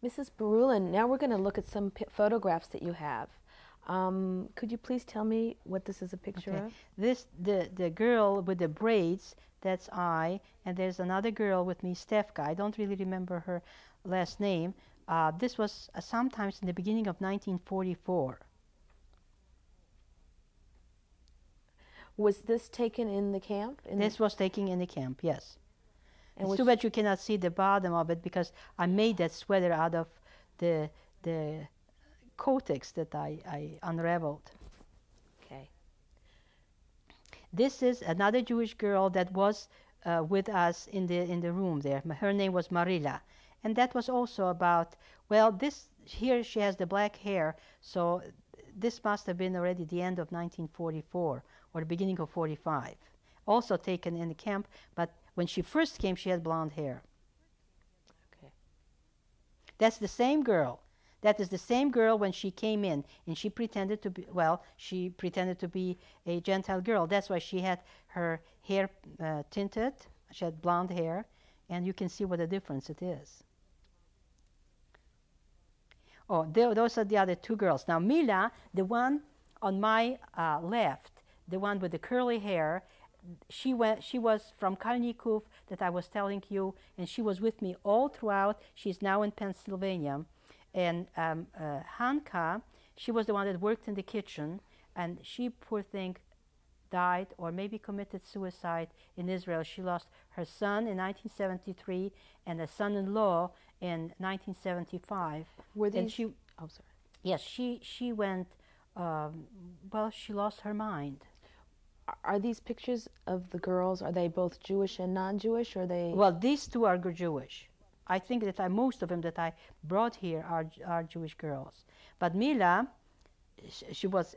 Mrs. Birulin, now we're going to look at some photographs that you have. Could you please tell me what this is a picture of? This, the girl with the braids, that's I, and there's another girl with me, Stefka. I don't really remember her last name. This was sometimes in the beginning of 1944. Was this taken in the camp? This was taken in the camp, yes. And it's too bad you cannot see the bottom of it because I made that sweater out of the the codex that I unraveled. Okay. This is another Jewish girl that was with us in the room there. Her name was Marila, and that was also about, well, this here she has the black hair, so this must have been already the end of 1944 or the beginning of 45. Also taken in the camp, but when she first came, she had blonde hair. Okay. That's the same girl. That is the same girl when she came in, and she pretended to be, well, she pretended to be a Gentile girl. That's why she had her hair tinted. She had blonde hair, and you can see what a difference it is. Oh, those are the other two girls. Now, Mila, the one on my left, the one with the curly hair, she was from Kalnikov that I was telling you, and she was with me all throughout. She's now in Pennsylvania. And Hanka, she was the one that worked in the kitchen, and she, poor thing, died or maybe committed suicide in Israel. She lost her son in 1973 and a son-in-law in 1975. Were these? And she, oh, sorry. Yes, she went. Well, she lost her mind. Are these pictures of the girls? Are they both Jewish and non-Jewish? Or are they? Well, these two are Jewish. I think that most of them that I brought here are Jewish girls. But Mila, she was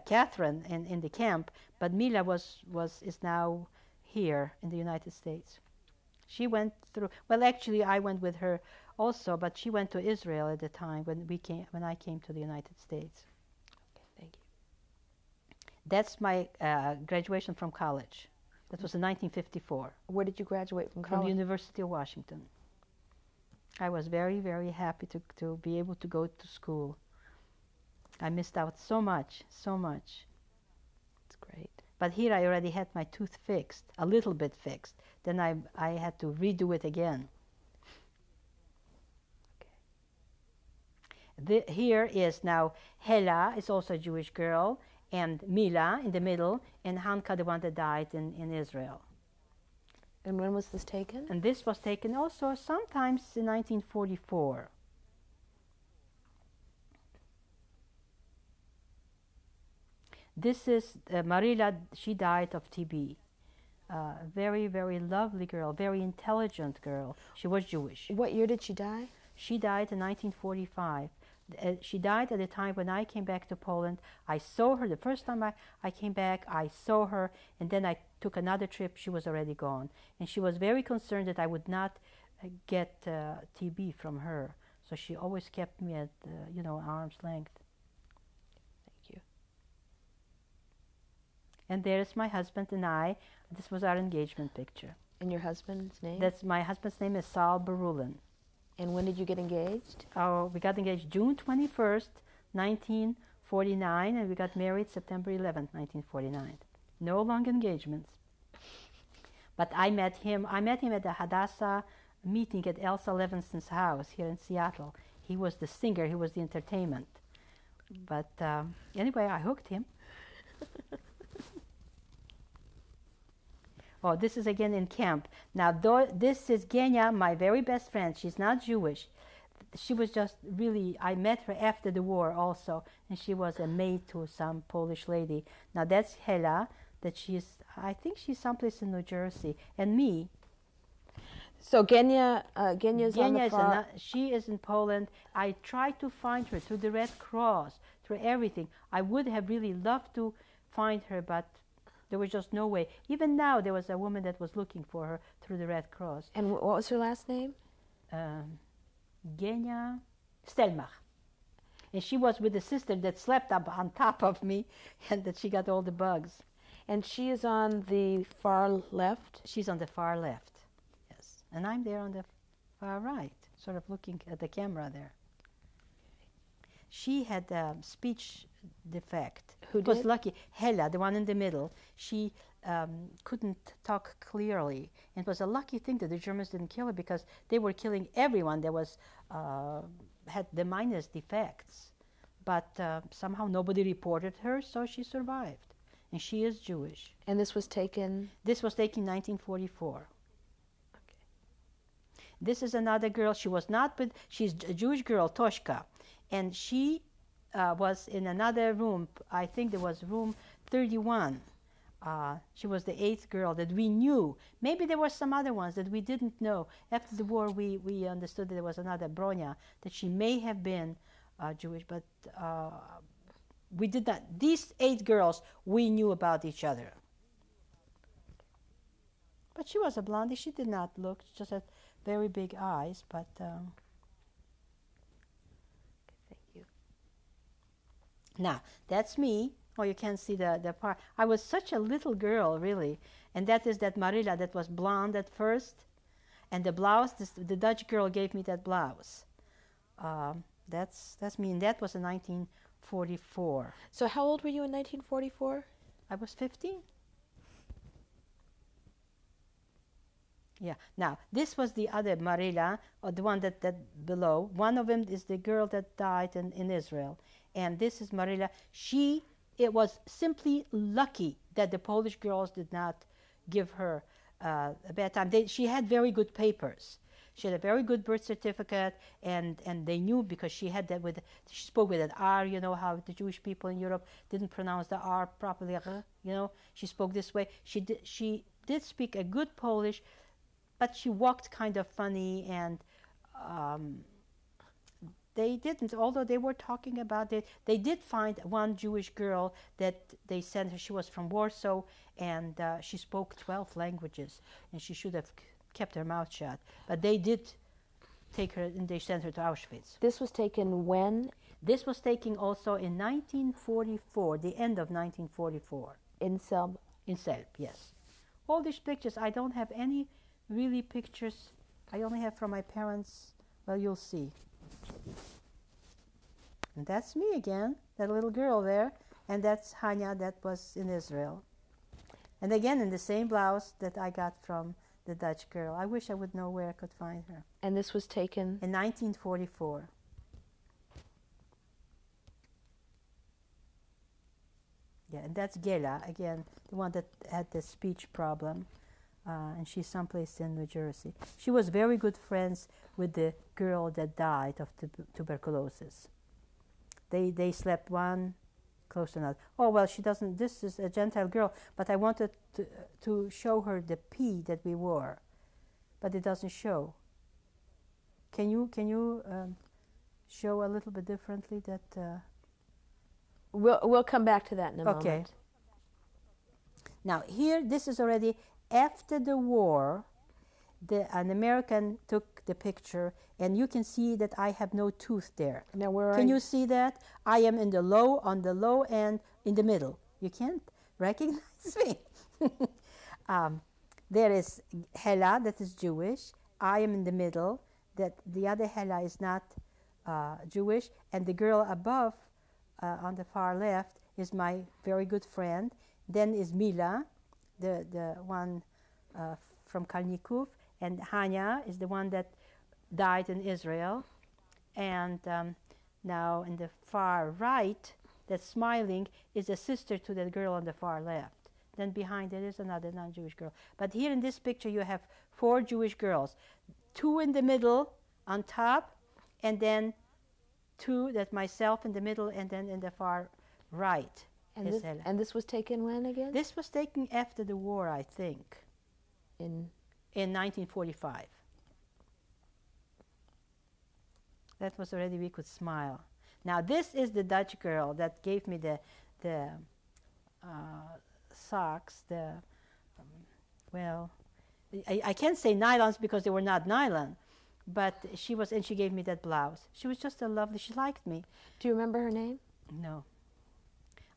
Catherine in the camp, but Mila is now here in the United States. She went through, well, actually I went with her also, but she went to Israel at the time when I came to the United States. Okay, thank you. That's my graduation from college. That was in 1954. Where did you graduate from college? From the University of Washington. I was very, very happy to be able to go to school. I missed out so much, so much. That's great. But here I already had my tooth fixed, a little bit fixed. Then I had to redo it again. Okay. Here is now Hela, is also a Jewish girl, and Mila in the middle, and Hanka, the one that died in Israel. And when was this taken? And this was taken also sometimes in 1944. This is Marila. She died of TB. Very, very lovely girl, very intelligent girl. She was Jewish. What year did she die? She died in 1945. She died at the time when I came back to Poland. I saw her the first time I came back. I saw her, and then I took another trip. She was already gone, and she was very concerned that I would not get TB from her. So she always kept me at arm's length. Thank you. And there's my husband and I. This was our engagement picture. And your husband's name? That's my husband's name is Ann Birulin. And when did you get engaged? Oh, we got engaged June 21st, 1949, and we got married September 11th, 1949. No long engagements. But I met him at the Hadassah meeting at Elsa Levinson's house here in Seattle. He was the singer, he was the entertainment. But anyway, I hooked him. Oh, this is again in camp. Now, this is Genia, my very best friend. She's not Jewish. She was just really, I met her after the war also, and she was a maid to some Polish lady. Now, that's Hela, I think she's someplace in New Jersey, and me. So Genia's on the far... she is in Poland. I tried to find her through the Red Cross, through everything. I would have really loved to find her, but there was just no way. Even now, there was a woman that was looking for her through the Red Cross. And what was her last name? Genia Stelmach. And she was with the sister that slept up on top of me, and that she got all the bugs. And she is on the far left? She's on the far left, yes. And I'm there on the far right, sort of looking at the camera there. She had a speech defect. Who did? Was lucky. Hela, the one in the middle, she couldn't talk clearly. And it was a lucky thing that the Germans didn't kill her, because they were killing everyone that was had the minus defects. But somehow nobody reported her, so she survived. And she is Jewish. And this was taken? This was taken in 1944. Okay. This is another girl. She was not, but she's a Jewish girl, Toshka. and she was in another room. I think there was room 31. She was the 8th girl that we knew. Maybe there were some other ones that we didn't know. After the war, we understood that there was another Bronya, that she may have been Jewish, but we did not. These 8 girls, we knew about each other. But she was a blondie. She did not look. She just had very big eyes. But Thank you. now, that's me. Oh, you can't see the part. I was such a little girl, really. And that is that Marilla that was blonde at first. And the blouse, the Dutch girl gave me that blouse. That's me. And that was in 1944. So how old were you in 1944? I was 15. Yeah. Now, this was the other Marilla, or the one that below. One of them is the girl that died in Israel. And this is Marilla. It was simply lucky that the Polish girls did not give her a bad time. She had very good papers. She had a very good birth certificate, and they knew, because she had that she spoke with an R, you know how the Jewish people in Europe didn't pronounce the R properly, you know. She spoke this way. She did speak a good Polish, but she walked kind of funny, and they didn't, although they were talking about it. They did find one Jewish girl that they sent her. She was from Warsaw, and she spoke 12 languages, and she should have kept her mouth shut. But they did take her, and they sent her to Auschwitz. This was taken when? This was taken also in 1944, the end of 1944. In Selb? In Selb, yes. All these pictures, I don't have any really pictures. I only have from my parents. Well, you'll see. And that's me again, that little girl there. And that's Hanya, that was in Israel. And again, in the same blouse that I got from the Dutch girl. I wish I would know where I could find her. And this was taken? In 1944. Yeah, and that's Gela, again, the one that had the speech problem. And she's someplace in New Jersey. She was very good friends with the girl that died of tuberculosis. They slept one close to another. Oh, well, she doesn't, this is a Gentile girl, but I wanted to show her the P that we wore, but it doesn't show. Can you show a little bit differently that? We'll come back to that in a moment. Okay. Now here, this is already after the war. An American took the picture, and you can see that I have no tooth there. Now where can you see that? I am on the low end, in the middle. You can't recognize me. There is Hela, that is Jewish. I am in the middle. That the other Hela is not Jewish, and the girl above, on the far left, is my very good friend. Then is Mila, the one from Karnikov, and Hanya is the one that died in Israel. And now in the far right, that's smiling, is a sister to that girl on the far left. Then behind it is another non-Jewish girl. But here in this picture you have 4 Jewish girls. 2 in the middle on top, and then 2, that myself in the middle, and then in the far right. And this was taken when again? This was taken after the war, I think. In 1945. That was already, we could smile. Now this is the Dutch girl that gave me the socks. Well, I can't say nylons because they were not nylon, but she was, and she gave me that blouse. She was just a lovely. She liked me. Do you remember her name? No.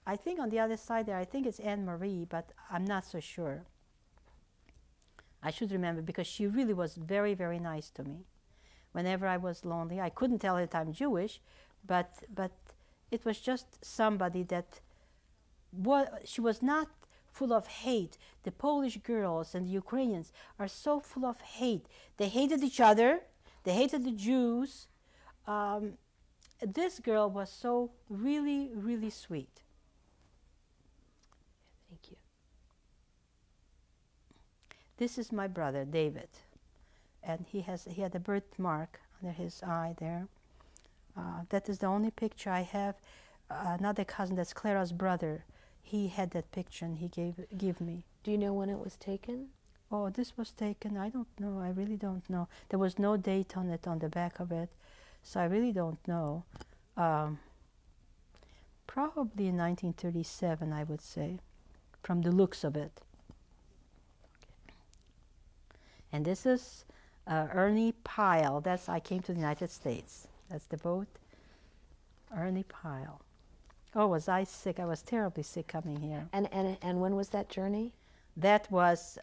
I think on the other side there, I think it's Anne Marie, but I'm not so sure. I should remember, because she really was very, very nice to me. Whenever I was lonely, I couldn't tell her that I'm Jewish, but it was just somebody that she was not full of hate. The Polish girls and the Ukrainians are so full of hate. They hated each other. They hated the Jews. This girl was so really, really sweet. Thank you. This is my brother, David. And he had a birthmark under his eye there. That is the only picture I have. Another cousin, that's Clara's brother, he had that picture and he gave me. Do you know when it was taken? Oh, this was taken, I don't know, I really don't know. There was no date on it, on the back of it, so I really don't know. Probably in 1937, I would say, from the looks of it. And this is Ernie Pyle. That's, I came to the United States. That's the boat, Ernie Pyle. Oh, was I sick? I was terribly sick coming here. And when was that journey? That was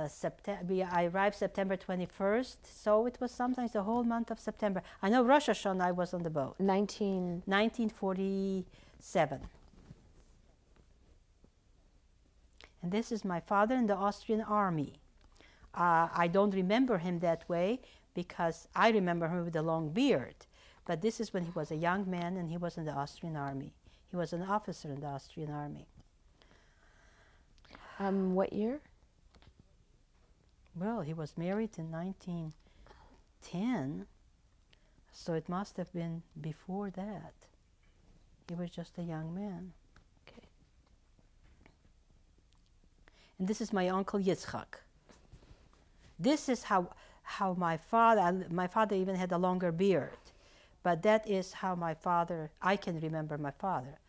September. I arrived September 21st, so it was sometimes the whole month of September. I know Rosh Hashanah I was on the boat. 1947. And this is my father in the Austrian army. I don't remember him that way because I remember him with a long beard. But this is when he was a young man and he was in the Austrian army. He was an officer in the Austrian army. What year? Well, he was married in 1910, so it must have been before that. He was just a young man. Okay. And this is my uncle Yitzchak. This is how my father even had a longer beard. But that is how my father, I can remember my father,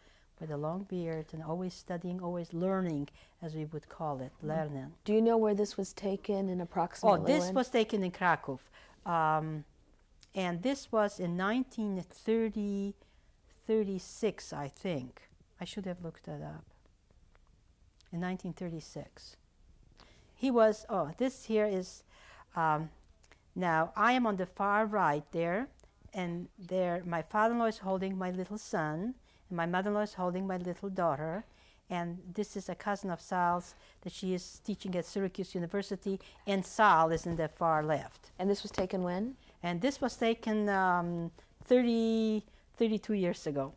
with a long beard and always studying, always learning, as we would call it, lernen. Do you know where this was taken and approximately Oh, this was taken in Krakow. And this was in 1936, I think. I should have looked that up. In 1936. He was, oh, this here is, now I am on the far right there, and there my father-in-law is holding my little son, and my mother-in-law is holding my little daughter, and this is a cousin of Sal's that she is teaching at Syracuse University, and Sal is in the far left. And this was taken when? And this was taken 32 years ago.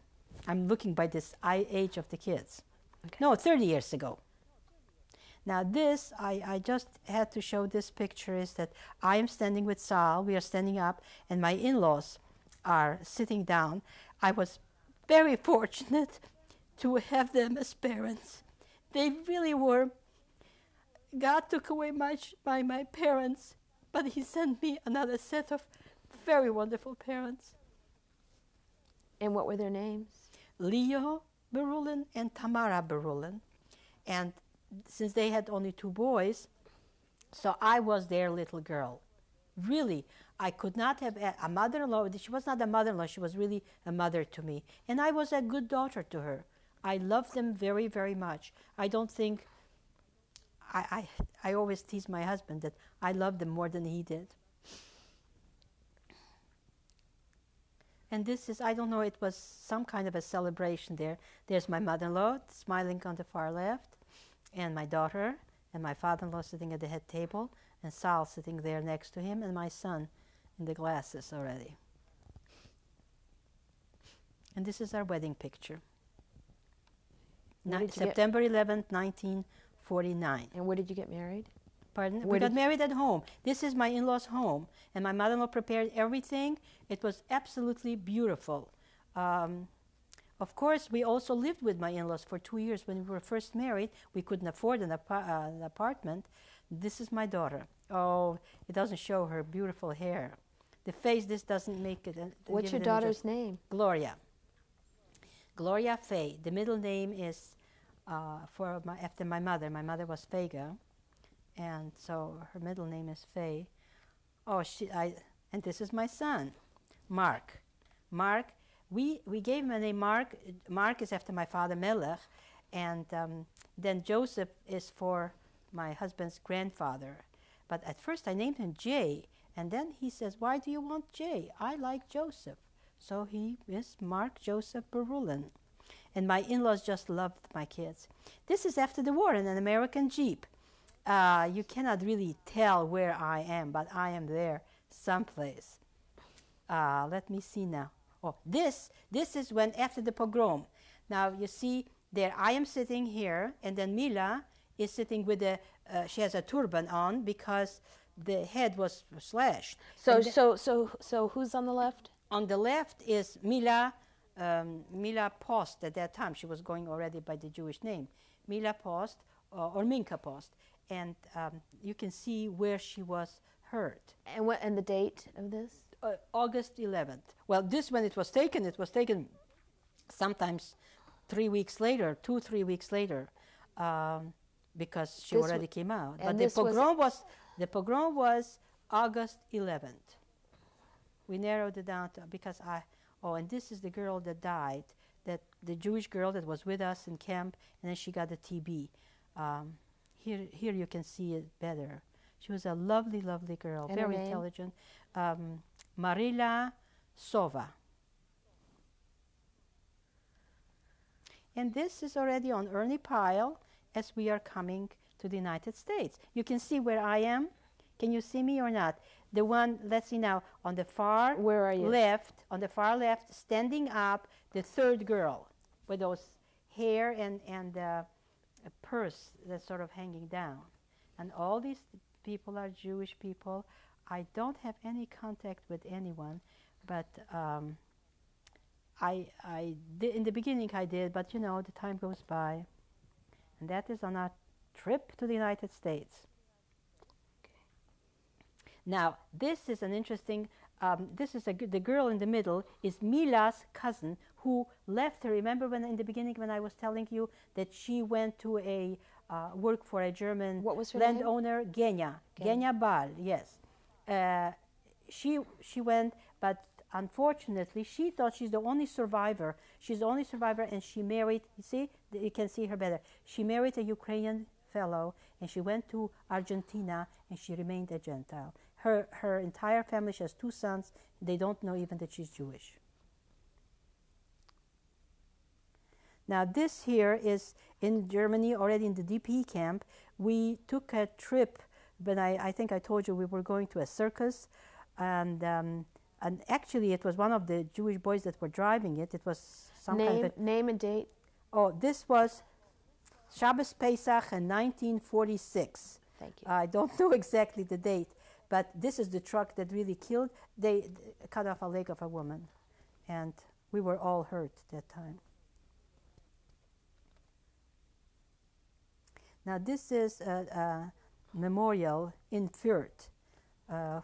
I'm looking by this age of the kids. Okay. No, 30 years ago. Now this, I just had to show this picture, is that I am standing with Sal, we are standing up, and my in-laws are sitting down. I was very fortunate to have them as parents. They really were. God took away my parents, but He sent me another set of very wonderful parents. And what were their names? Leo Birulin and Tamara Birulin. And since they had only 2 boys, so I was their little girl. Really, I could not have a mother-in-law. She was not a mother-in-law, she was really a mother to me. And I was a good daughter to her. I loved them very, very much. I don't think, I always tease my husband that I loved them more than he did. And this is, I don't know, it was some kind of a celebration there. There's my mother-in-law smiling on the far left, and my daughter, and my father-in-law sitting at the head table, and Sal sitting there next to him, and my son in the glasses already. And this is our wedding picture. September 11th, 1949. And where did you get married? Pardon? We got married at home. This is my in-laws' home, and my mother-in-law prepared everything. It was absolutely beautiful. Of course, we also lived with my in-laws for 2 years. When we were first married, we couldn't afford an apartment. This is my daughter. Oh, it doesn't show her beautiful hair. The face, this doesn't make it. What's your daughter's name? Gloria. Gloria Faye. The middle name is after my mother. My mother was Fega, and so her middle name is Faye. Oh, and this is my son, Mark. Mark. We gave him a name Mark. Mark is after my father Melech, and then Joseph is for my husband's grandfather. But at first I named him Jay, and then he says, "Why do you want Jay? I like Joseph." So he is Mark Joseph Birulin. And my in-laws just loved my kids. This is after the war in an American Jeep. You cannot really tell where I am, but I am there someplace. Let me see now. Oh, this is when after the pogrom. Now you see there I am sitting here, and then Mila is sitting with she has a turban on because the head was slashed. So who's on the left? On the left is Mila Post. At that time, she was going already by the Jewish name, Mila Post or Minka Post. And you can see where she was hurt. And the date of this? August 11th. Well, this, when it was taken sometimes 3 weeks later, 2-3 weeks later, because she already came out. But the pogrom was August 11th. We narrowed it down to, because and this is the girl that died, the Jewish girl that was with us in camp, and then she got the TB. Here you can see it better. She was a lovely, lovely girl, and very intelligent. Marila Sova. And this is already on Ernie Pyle as we are coming to the United States. You can see where I am. Can you see me or not? The one, let's see now, on the far where are you? left, on the far left, standing up, the third girl with those hair and a purse that's sort of hanging down. And all these people are Jewish people. I don't have any contact with anyone, but in the beginning I did, but you know, the time goes by. And that is on our trip to the United States. Now, this is an interesting, the girl in the middle is Mila's cousin who left her. Remember when in the beginning when I was telling you that she went to a work for a German landowner, Genya Bal, yes. She went, but unfortunately, she thought she's the only survivor. She's the only survivor, and she married, you see, you can see her better. She married a Ukrainian fellow, and she went to Argentina, and she remained a Gentile. Her entire family, she has 2 sons. They don't know even that she's Jewish. Now, this here is in Germany, already in the DP camp. We took a trip, but I think I told you we were going to a circus, and actually it was one of the Jewish boys that were driving it. It was some kind of name and date. Oh, this was Shabbos Pesach in 1946. Thank you. I don't know exactly the date, but this is the truck that really killed. They cut off a leg of a woman, and we were all hurt that time. Now this is a memorial in Fürth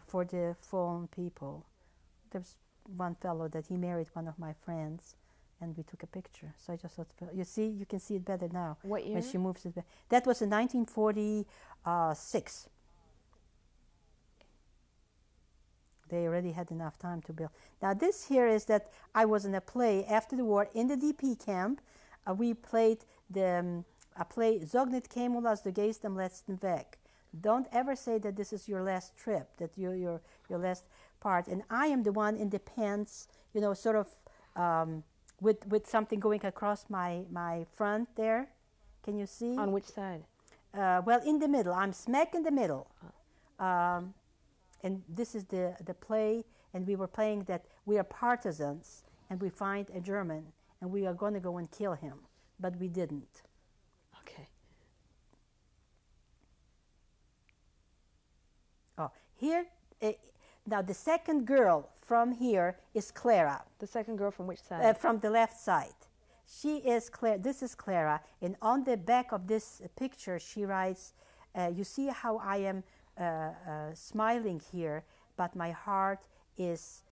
for the fallen people. There's one fellow that he married one of my friends, and we took a picture. So I just thought, you see, you can see it better now. What year? When she moves it back. That was in 1946. They already had enough time to build. Now this here is that I was in a play after the war in the DP camp. We played a play, Sag nicht keinmal, als du gehst am letzten Weg. Don't ever say that this is your last trip, that your last part. And I am the one in the pants, you know, sort of with something going across my front there. Can you see? On which side? Well, in the middle. I'm smack in the middle. And this is the play, and we were playing that we are partisans, and we find a German, and we are going to go and kill him, but we didn't. Okay. Oh, here, now the second girl from here is Clara. The second girl from which side? From the left side. She is Clara. This is Clara, and on the back of this picture, she writes, you see how I am smiling here, but my heart is